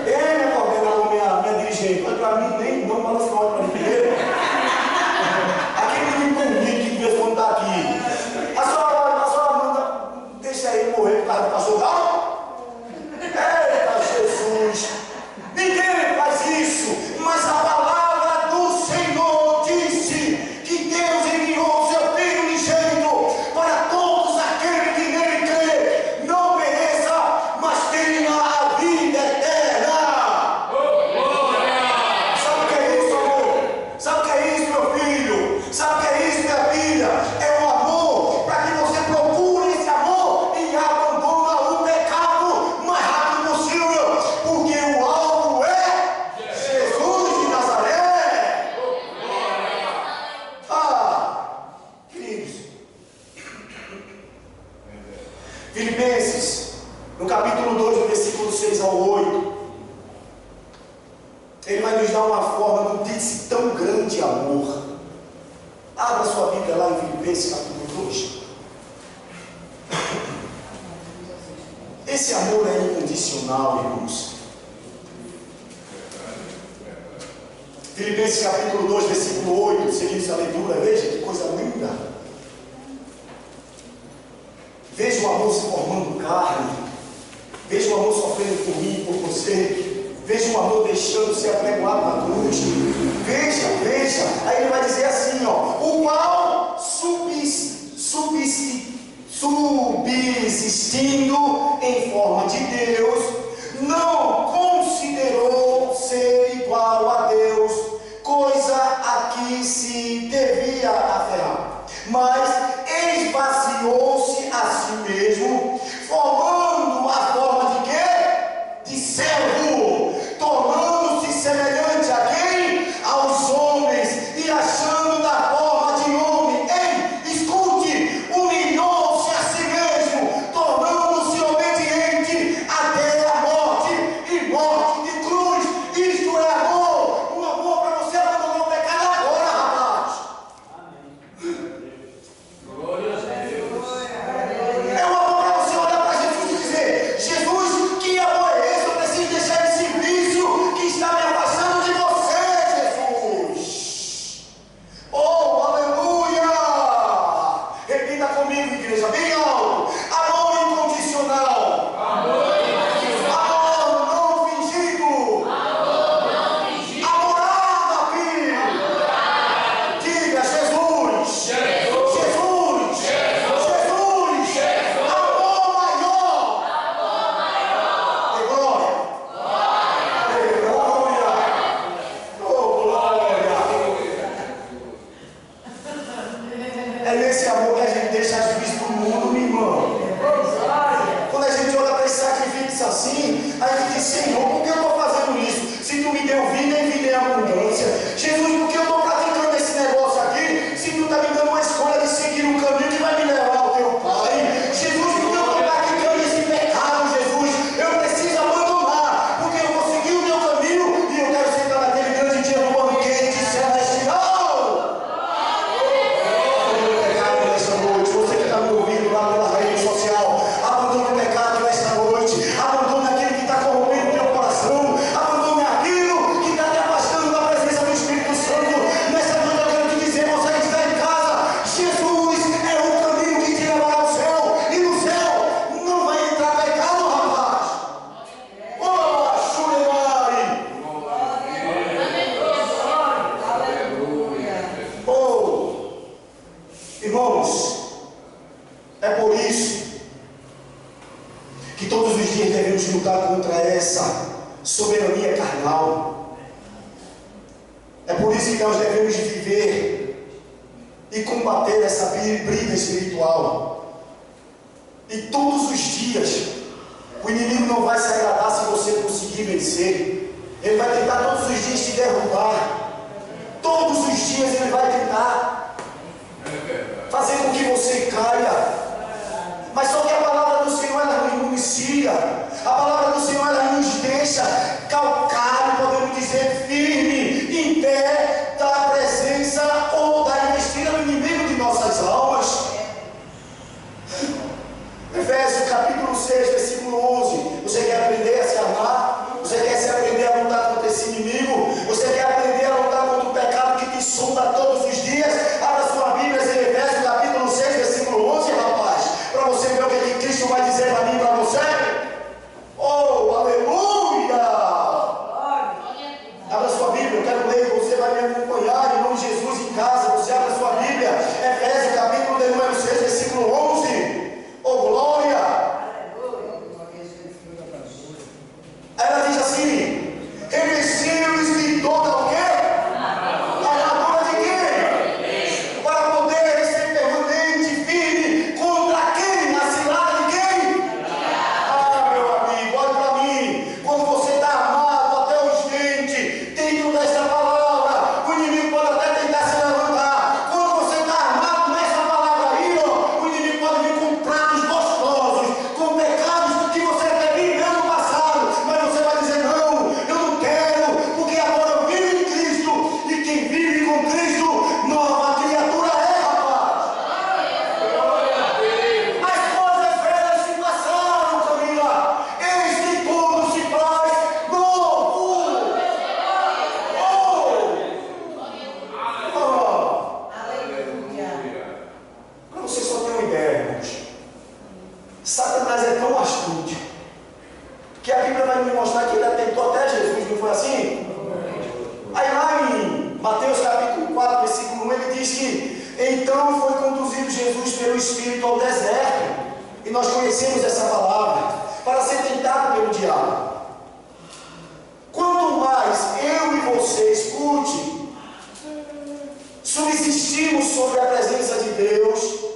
Ei, minha coordenadora, minha dirigente, mas para mim nem não, para não falar para mim primeiro. Aquele menino bonito que de vez em quando está aqui. A senhora manda, deixa ele morrer por causa do cachorro. Eita Jesus! Ninguém faz isso, mas a palavra do Senhor disse que Deus enviou seu Filho unigênito para todos aqueles que nele crê, não pereça, mas tenha a vida eterna. Sabe o que é isso, amor? Sabe o que é isso, meu filho? Sabe o que é isso, minha filha? É o amor, para que você procure esse amor e abandone o pecado o mais rápido possível, porque o alvo é Jesus de Nazaré. Queridos, Filipenses, no capítulo 2, do versículo 6 ao 8, ele vai nos dar uma forma desse tão grande amor. Abra sua Bíblia lá em Filipenses, capítulo 2. Esse amor é incondicional, irmãos. Filipenses capítulo 2, versículo 8, seguindo a leitura, veja que coisa linda. Veja o amor se formando carne. Veja o amor sofrendo por mim, por você. Veja o amor deixando ser apregoado na cruz. Veja. Aí ele vai dizer assim, ó: o qual subsistindo em forma de Deus, não considerou ser igual a Deus, coisa a que se devia aferrar, mas esvaziou-se a si mesmo, formando a forma de quê? De servo, tornando-se semelhante vida e vida em abundância. Jesus, porque eu estou praticando esse negócio aqui, se tu está me dando uma escolha de seguir um caminho que vai me levar ao teu Pai. Jesus, porque eu estou praticando esse pecado, Jesus, eu preciso abandonar, porque eu vou seguir o teu caminho e eu quero sentar naquele grande dia do banquete celestial. Abandone o pecado nesta noite. Você que está me ouvindo lá pela rede social, abandone o pecado nesta noite. Abandone aquilo que está corrompendo o teu coração. Abandone aquilo que está te afastando da presença do Espírito Santo. Nesta noite eu quero te dizer, você que está em casa, Jesus é o caminho que te levará ao céu. E no céu não vai entrar pecado, rapaz. Oh, Shuremai. Oh, irmãos, é por isso que todos os dias devemos lutar contra essa soberania carnal. É por isso que nós devemos viver e combater essa briga espiritual. E todos os dias o inimigo não vai se agradar se você conseguir vencer. Ele vai tentar todos os dias te derrubar. Todos os dias ele vai tentar fazer com que você caia. Mas só que a palavra do Senhor, ela nos inicia. A palavra do Senhor, ela nos deixa calcado, podemos dizer, firme, em pé da presença ou da investida do inimigo de nossas almas. Efésios capítulo 6, versículo 11. Você quer aprender a se armar? Você quer se aprender a lutar contra esse inimigo? Você quer aprender a lutar contra o pecado que te sonda todos os dias? Abra sua Bíblia em Efésios capítulo 6, versículo 11, rapaz, para você ver o que Cristo vai dizer para mim e para você. Oh, aleluia! Abra sua Bíblia, eu quero ler, você vai me acompanhar em nome de Jesus em casa. Você abre sua Bíblia, Efésios capítulo de número 6, versículo 11. Oh, glória! Ela diz assim: revesti-os de toda o quê? Armadura de quem? Para poder ser permanente, firme, contra quem? Na cilada de quem? Ah, meu amigo, olha para mim. Quando você está armado até os dentes, dentro dessa palavra, o inimigo pode até tentar se levantar. Quando você está armado nessa palavra aí, ó, o inimigo pode vir com pratos gostosos, com pecados que você até viveu no passado, mas você vai dizer: não, eu não quero, porque agora eu vivo em Cristo, e quem vive com Cristo, nova criatura é, rapaz. As coisas velhas se passaram, Camila, eis que tudo se faz novo. Para você só ter uma ideia, irmãos, Satanás é tão astuto que a Bíblia vai me mostrar que ele atentou até Jesus, não foi assim? Aí lá em Mateus capítulo 4, versículo 1, ele diz que então foi conduzido Jesus pelo Espírito ao deserto, e nós conhecemos essa palavra, para ser tentado pelo diabo. Quanto mais eu e você, escute, subsistimos sobre a presença de Deus,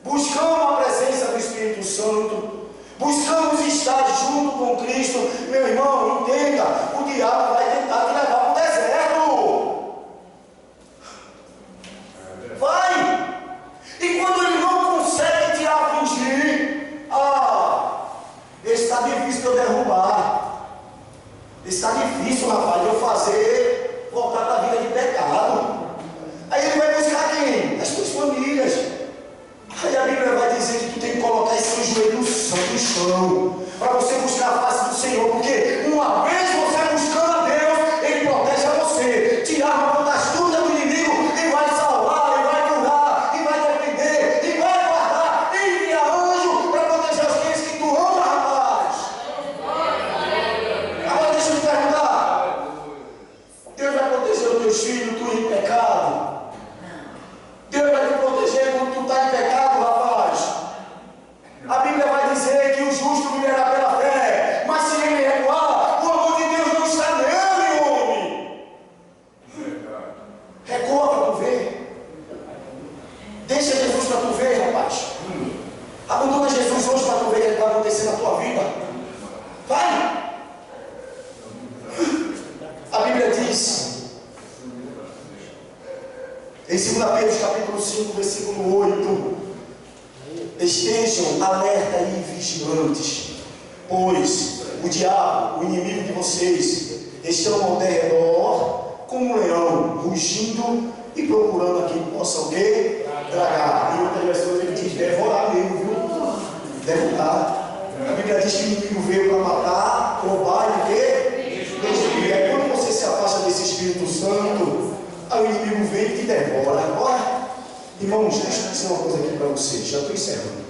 buscamos a presença do Espírito Santo, buscamos estar junto com Cristo, meu irmão, entenda, o diabo vai tentar te levar para o deserto. Vai! E quando ele não consegue te afligir, está difícil de eu derrubar. Está difícil, rapaz, de eu fazer voltar para a vida de pecado. Aí ele vai buscar quem? As tuas famílias. Aí a Bíblia vai dizer que tu tem que colocar esse seu joelho no chão, para você buscar a face do Senhor, porque uma vez você buscando a Deus, Ele protege a você, te arma contra as astutas do inimigo, e vai salvar, e vai curar, e vai defender, e vai guardar, e envia anjo para proteger aqueles que tu ama, rapaz. Agora deixa eu te perguntar: Deus vai proteger os teus filhos, tu em pecado? Deus vai te proteger quando tu está em pecado, rapaz? A Bíblia vai dizer que o justo viverá pela fé, mas se ele recuar, o amor de Deus não está nele, homem. Recua para tu ver. Deixa Jesus para tu ver, rapaz. Abandona Jesus hoje para tu ver o que vai acontecer na tua vida. Vai! A Bíblia disse, em 2 Pedro capítulo 5, versículo 8, estejam alerta e vigilantes, pois o diabo, o inimigo de vocês, estão ao derredor como um leão, rugindo e procurando a quem possa o quê? Tragar. Em outras versões ele diz devorar mesmo, viu? Devorar. A Bíblia diz que o inimigo veio para matar, roubar e o quê? Destruir. É quando você se afasta desse Espírito Santo, aí o inimigo vem e te devora. Agora, irmãos, deixa eu dizer uma coisa aqui para vocês, já estou encerrando.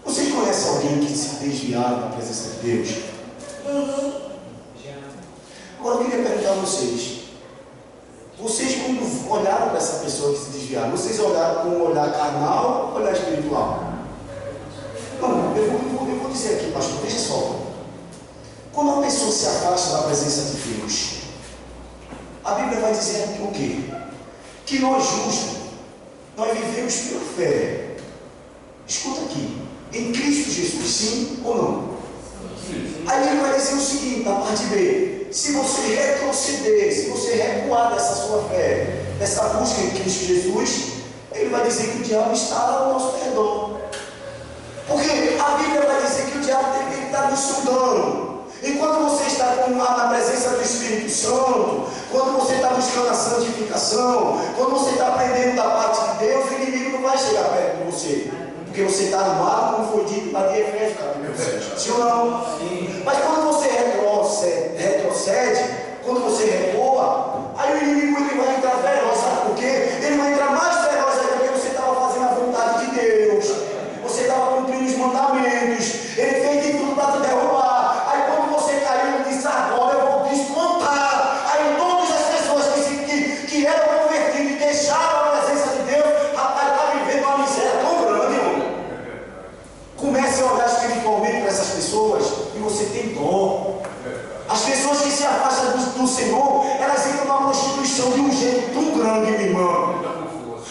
Vocês conhecem alguém que se desviaram da presença de Deus? Agora eu queria perguntar a vocês. Vocês, quando olharam para essa pessoa que se desviaram, vocês olharam com um olhar carnal ou olhar espiritual? Não, eu vou dizer aqui, pastor, veja só. Quando uma pessoa se afasta da presença de Deus, a Bíblia vai dizer aqui o quê? Que nós justos, nós vivemos pela fé. Escuta aqui, em Cristo Jesus, sim ou não? Aí ele vai dizer o seguinte, na parte B: se você retroceder, se você recuar dessa sua fé, dessa busca em Cristo Jesus, ele vai dizer que o diabo está ao nosso redor. Porque a Bíblia vai dizer que o diabo tem que estar nos sondando. Enquanto você está na presença do Espírito Santo, quando você está buscando a santificação, quando você está aprendendo da parte de Deus, o inimigo não vai chegar perto de você. Porque você está armado, como foi dito lá de Efésios, capítulo 7. Sim ou não? Sim. Mas quando você retrocede, quando você recua, aí o inimigo ele vai entrar feroz. Sabe por quê? Ele vai entrar mais feroz ainda, porque você estava fazendo a vontade de Deus. Você estava cumprindo os mandamentos. Ele fez de tudo para te derrubar. Aí quando você caiu, ele disse: agora eu vou descontar. Aí todas as pessoas que eram convertidas e deixaram a presença de Deus, rapaz, está vivendo uma miséria tão grande, irmão. Comece a olhar espiritualmente para essas pessoas e você tem dó. As pessoas que se afastam do Senhor, elas entram numa prostituição de um jeito tão grande, minha irmã.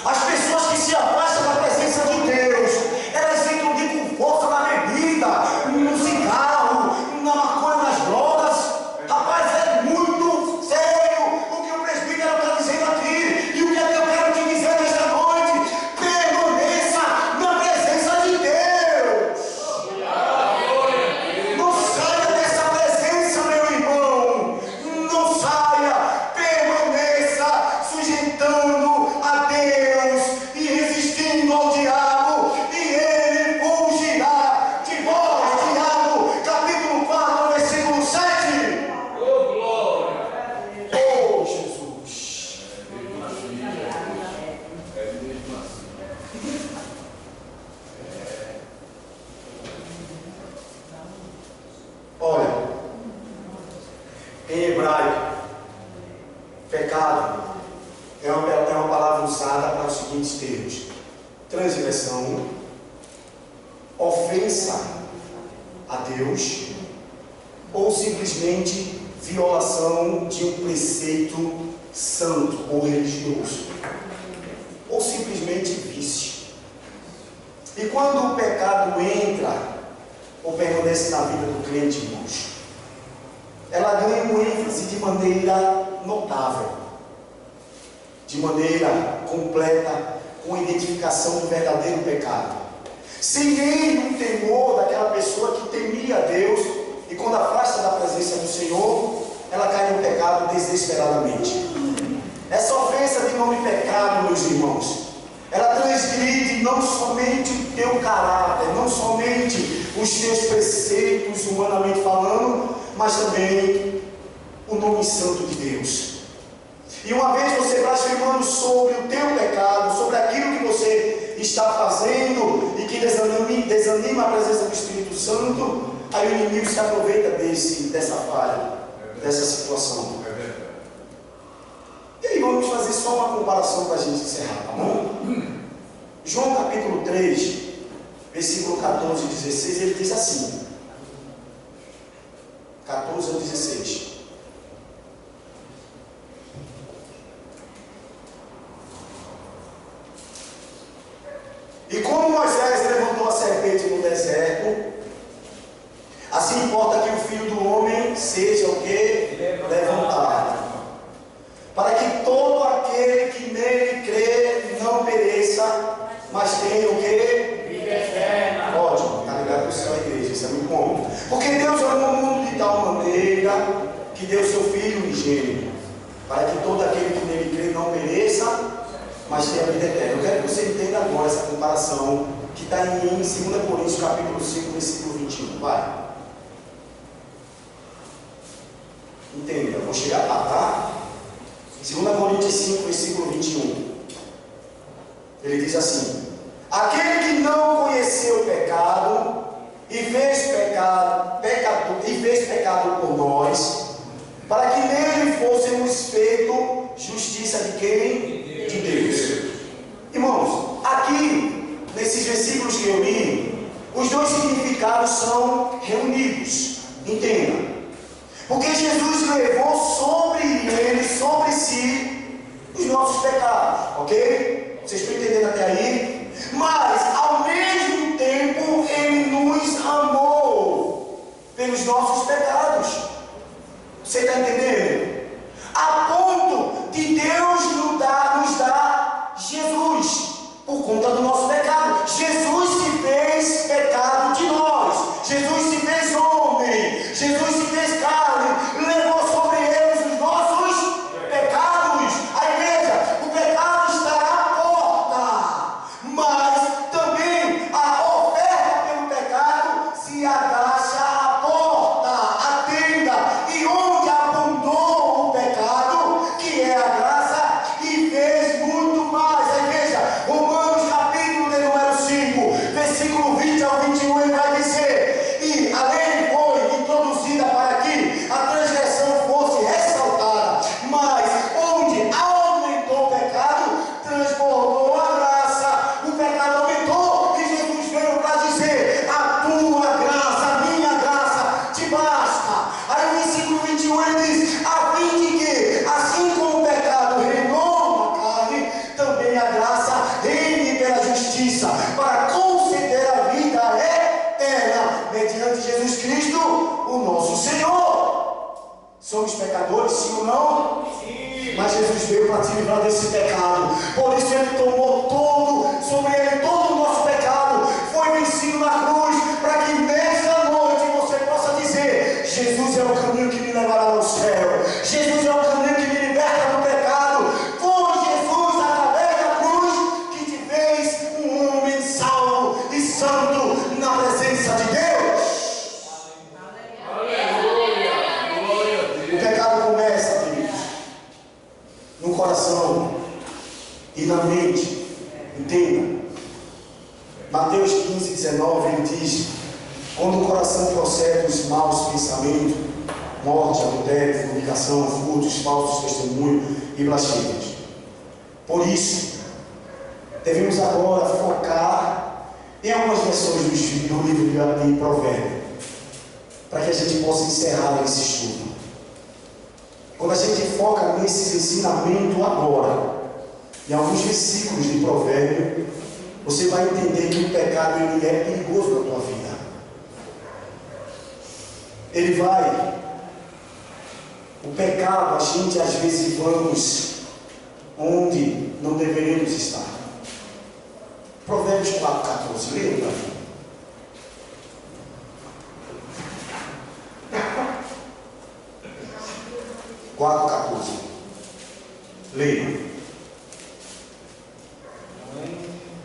As pessoas que se afastam da presença de Deus, elas entram com força na bebida, no cigarro, na maconha, nas drogas. Rapaz, é muito sério o que o presbítero está dizendo aqui. E o que é que eu quero te dizer nesta noite? Permaneça na presença de Deus. Não saia dessa presença, meu irmão. Não saia. Permaneça sujeitando a Deus e resistindo ao diabo, e ele fugirá de vós. Tiago, capítulo 4, versículo 7. Oh, glória! Oh, Jesus! Olha, em hebraico, pecado é uma palavra usada para os seguintes termos: transgressão, ofensa a Deus, ou simplesmente violação de um preceito santo ou religioso, ou simplesmente vício. E quando o pecado entra ou permanece na vida do crente, irmãos, ela ganha uma ênfase de maneira notável, de maneira completa, com a identificação do verdadeiro pecado, sem nenhum temor daquela pessoa que temia a Deus, e quando afasta da presença do Senhor, ela cai no pecado desesperadamente. Essa ofensa de nome pecado, meus irmãos, ela transgride não somente o teu caráter, não somente os teus preceitos, humanamente falando, mas também o nome santo de Deus. E uma vez você blasfemando sobre o teu pecado, sobre aquilo que você está fazendo e que desanima a presença do Espírito Santo, aí o inimigo se aproveita dessa falha, dessa situação. E aí vamos fazer só uma comparação para a gente encerrar, tá bom? João capítulo 3, versículo 14 e 16, ele diz assim, 14 ao 16. E como Moisés levantou a serpente no deserto, assim importa que o Filho do Homem seja o quê? Filho unigênito, para que todo aquele que nele crê não pereça, mas tenha a vida eterna. Eu quero que você entenda agora essa comparação que está em 2 Coríntios capítulo 5, versículo 21. Vai. Entenda, eu vou chegar lá, tá? 2 Coríntios 5, versículo 21. Ele diz assim: aquele que não conheceu o pecado e fez pecado por nós, para que nele fôssemos feito justiça de quem? De Deus. Irmãos, aqui, nesses versículos que eu li, os dois significados são reunidos. Entenda. Porque Jesus levou sobre ele, sobre si, os nossos pecados. Ok? Vocês estão entendendo até aí? Mas, ao mesmo tempo, ele nos amou pelos nossos pecados. Você está entendendo? A ponto de Deus nos dar Jesus por conta do nosso pecado. Jesus se fez pecado de nós. Jesus se fez homem. Jesus se fez carne. Levou sobre eles os nossos pecados. A igreja, o pecado está à porta. Mas também a oferta pelo pecado se agacha à porta, à tenda. E onde abundou o pecado, que é a graça, e fez muito mais. A igreja, Romanos capítulo de número 5, versículo 20 ao 21, ele vai dizer: e a lei foi introduzida para que a transgressão fosse ressaltada, mas onde aumentou o pecado, transbordou a graça. O pecado aumentou e Jesus veio para dizer: a tua graça, a minha graça te basta. Aí no versículo 21 ele diz: a fim de que, assim como o pecado reinou na carne, também a graça reine pela justiça, para conceder a vida eterna, mediante Jesus Cristo, o nosso Senhor. Somos pecadores, sim ou não? Sim. Mas Jesus veio para te livrar desse pecado. Por isso ele tomou sobre ele todo o nosso pecado. Foi vencido na cruz, para que nessa noite você possa dizer: Jesus é o caminho que me levará ao céu. Jesus é o caminho que me liberta do pecado. Foi Jesus, através da cruz, que te fez um homem salvo e santo na presença de Deus. Aleluia. Glória a O Deus. pecado começa, queridos, no coração e na mente. Entenda. Mateus 15, 19, ele diz: quando o coração procede os maus pensamentos, morte, adultério, fornicação, furtos, falsos testemunhos e blasfêmias. Por isso, devemos agora focar em algumas versões do livro de Provérbios, para que a gente possa encerrar esse estudo. Quando a gente foca nesses ensinamentos agora, em alguns versículos de Provérbio, você vai entender que o pecado ele é perigoso na tua vida. O pecado, a gente às vezes vamos onde não deveríamos estar. Provérbios 4,14, leia para mim. Leia.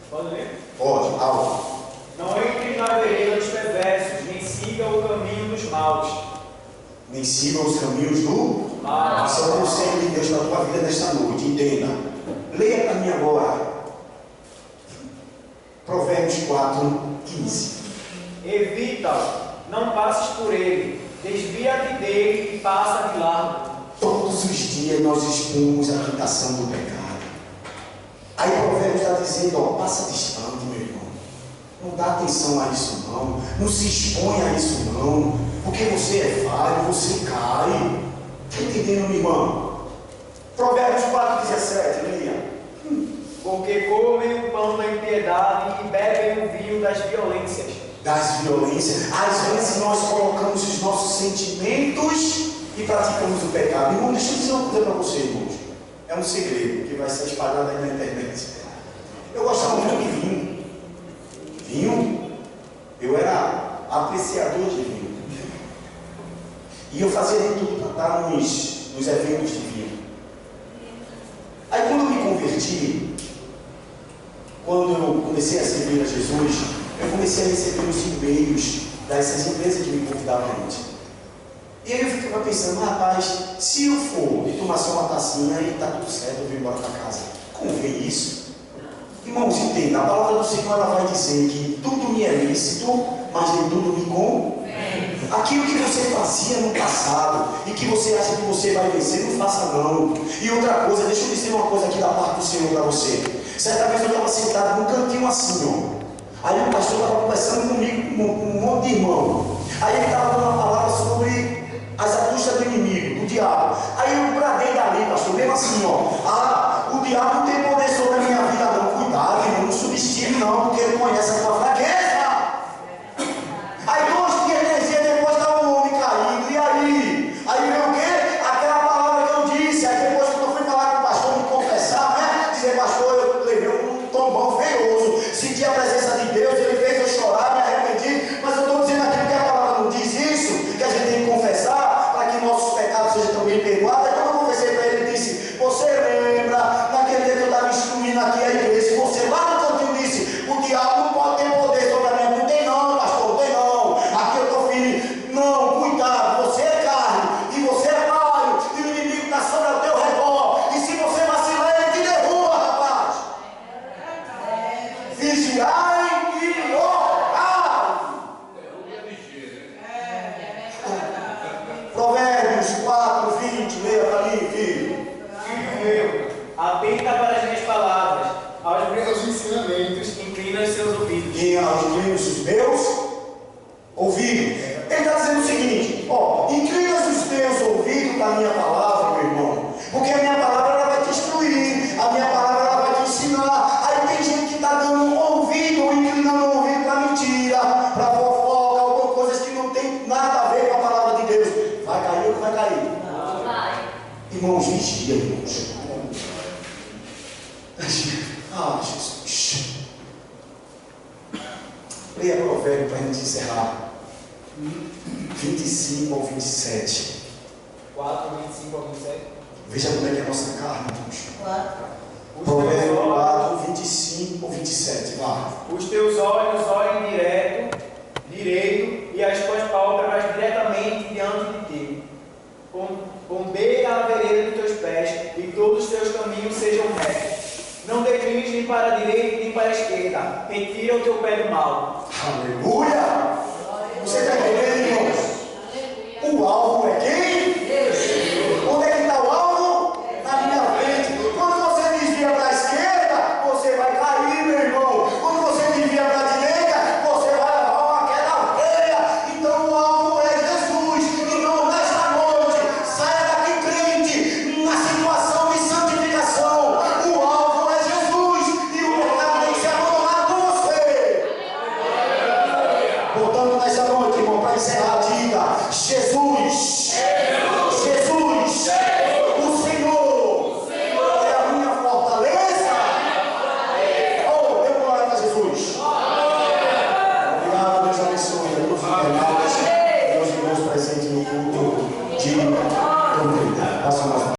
Pode ler? Pode, alto. Não entre na vereda dos perversos, nem siga o caminho dos maus. Nem sigam os caminhos do mal. Esse é o conselho de Deus para a tua vida nesta noite. Entenda. Leia para mim agora. Provérbios 4:15. Evita, não passes por ele. Desvia-te dele e passa de largo. Todos os dias nós expomos a tentação do pecado. Aí o Provérbios está dizendo: ó, passa distante, meu irmão. Não dá atenção a isso não. Não se expõe a isso não. Porque você é falho, você cai. Está entendendo, meu irmão? Provérbios 4:17, leia. Porque comem o pão da impiedade e bebem o vinho das violências. Das violências. Às vezes nós colocamos os nossos sentimentos e praticamos o pecado. Irmão, deixa eu dizer uma coisa para você, irmãos. É um segredo que vai ser espalhado aí na internet. Eu gostava muito de vinho. Vinho? Eu era apreciador de vinho. E eu fazia de tudo para estar nos nos eventos divinos. Aí quando eu me converti, quando eu comecei a servir a Jesus, eu comecei a receber os e-mails dessas empresas que me convidavam a gente. E aí eu ficava pensando, rapaz, se eu for e tomar só uma tacinha e tá tudo certo, eu vou embora para casa. Convém isso? Irmãos, entenda, a palavra do Senhor ela vai dizer que tudo me é lícito, mas nem tudo me convém. Aquilo que você fazia no passado e que você acha que você vai vencer, não faça não. E outra coisa, deixa eu dizer uma coisa aqui da parte do Senhor para você. Certa vez eu estava sentado num cantinho assim, ó. Aí o pastor estava conversando comigo, com um monte de irmão. Aí ele estava dando uma palavra sobre as astúcias do inimigo, do diabo. Aí eu bradei dali, pastor, mesmo assim, ó. O diabo não tem poder sobre a minha vida, não. Cuidado, irmão, não subestime não, porque ele conhece a tua fraqueza. Aí 2 dias, 3 dias depois estava um homem caído. E aí? Aí veio o quê? Aquela palavra que eu disse. Aí depois que eu fui falar com o pastor, me confessar, né? Dizer, pastor, eu levei um tombão feioso. Senti a presença de Deus, ele fez eu chorar, me arrependi. Mas eu estou dizendo aquilo que a palavra não diz isso, que a gente tem que confessar para que nossos pecados sejam também perdoados. Aí quando eu confessei para ele, ele disse, você lembra, naquele dia que eu estava instruindo aqui a igreja, você lá no cantinho disse, o diabo não pode ter poder sobre a minha vida. Não tem não, pastor, não tem não. Aqui eu estou firme. Não, cuidado, você é carne, e você é falho, e o inimigo está sobre o teu redor. E se você vacilar, ele te derruba, rapaz. Vigiai e orai. Provérbios 4, 20, leia para mim, filho. Filho meu, atenta para as minhas palavras, aos meus ensinamentos, inclina os seus ouvidos. E aos os meus ouvidos. Ele está dizendo o seguinte, ó, inclina os teus ouvidos para a minha palavra, meu irmão, porque a minha palavra ela vai te instruir, a minha palavra ela vai te ensinar. Aí tem gente que está dando ouvido ou inclinando o ouvido para mentira, para fofoca, ou para coisas que não tem nada a ver com a palavra de Deus. Vai cair ou não vai cair? Não vai. Irmãos, vigia, irmãos. Ah, Jesus. Leia Provérbio para a gente encerrar. 25 ao 27. 4, 25 ao 27. Veja como é que é a nossa carne, irmãos. 4. Provérbio 4, 25 ao 27. Vá. Os teus olhos olhem direito, e as tuas pálpebras diretamente diante de ti. Pondeia a vereda dos teus pés, e todos os teus caminhos sejam retos. Não declines nem para a direita nem para a esquerda. Retira o teu pé do mal. Aleluia! Você está entendendo?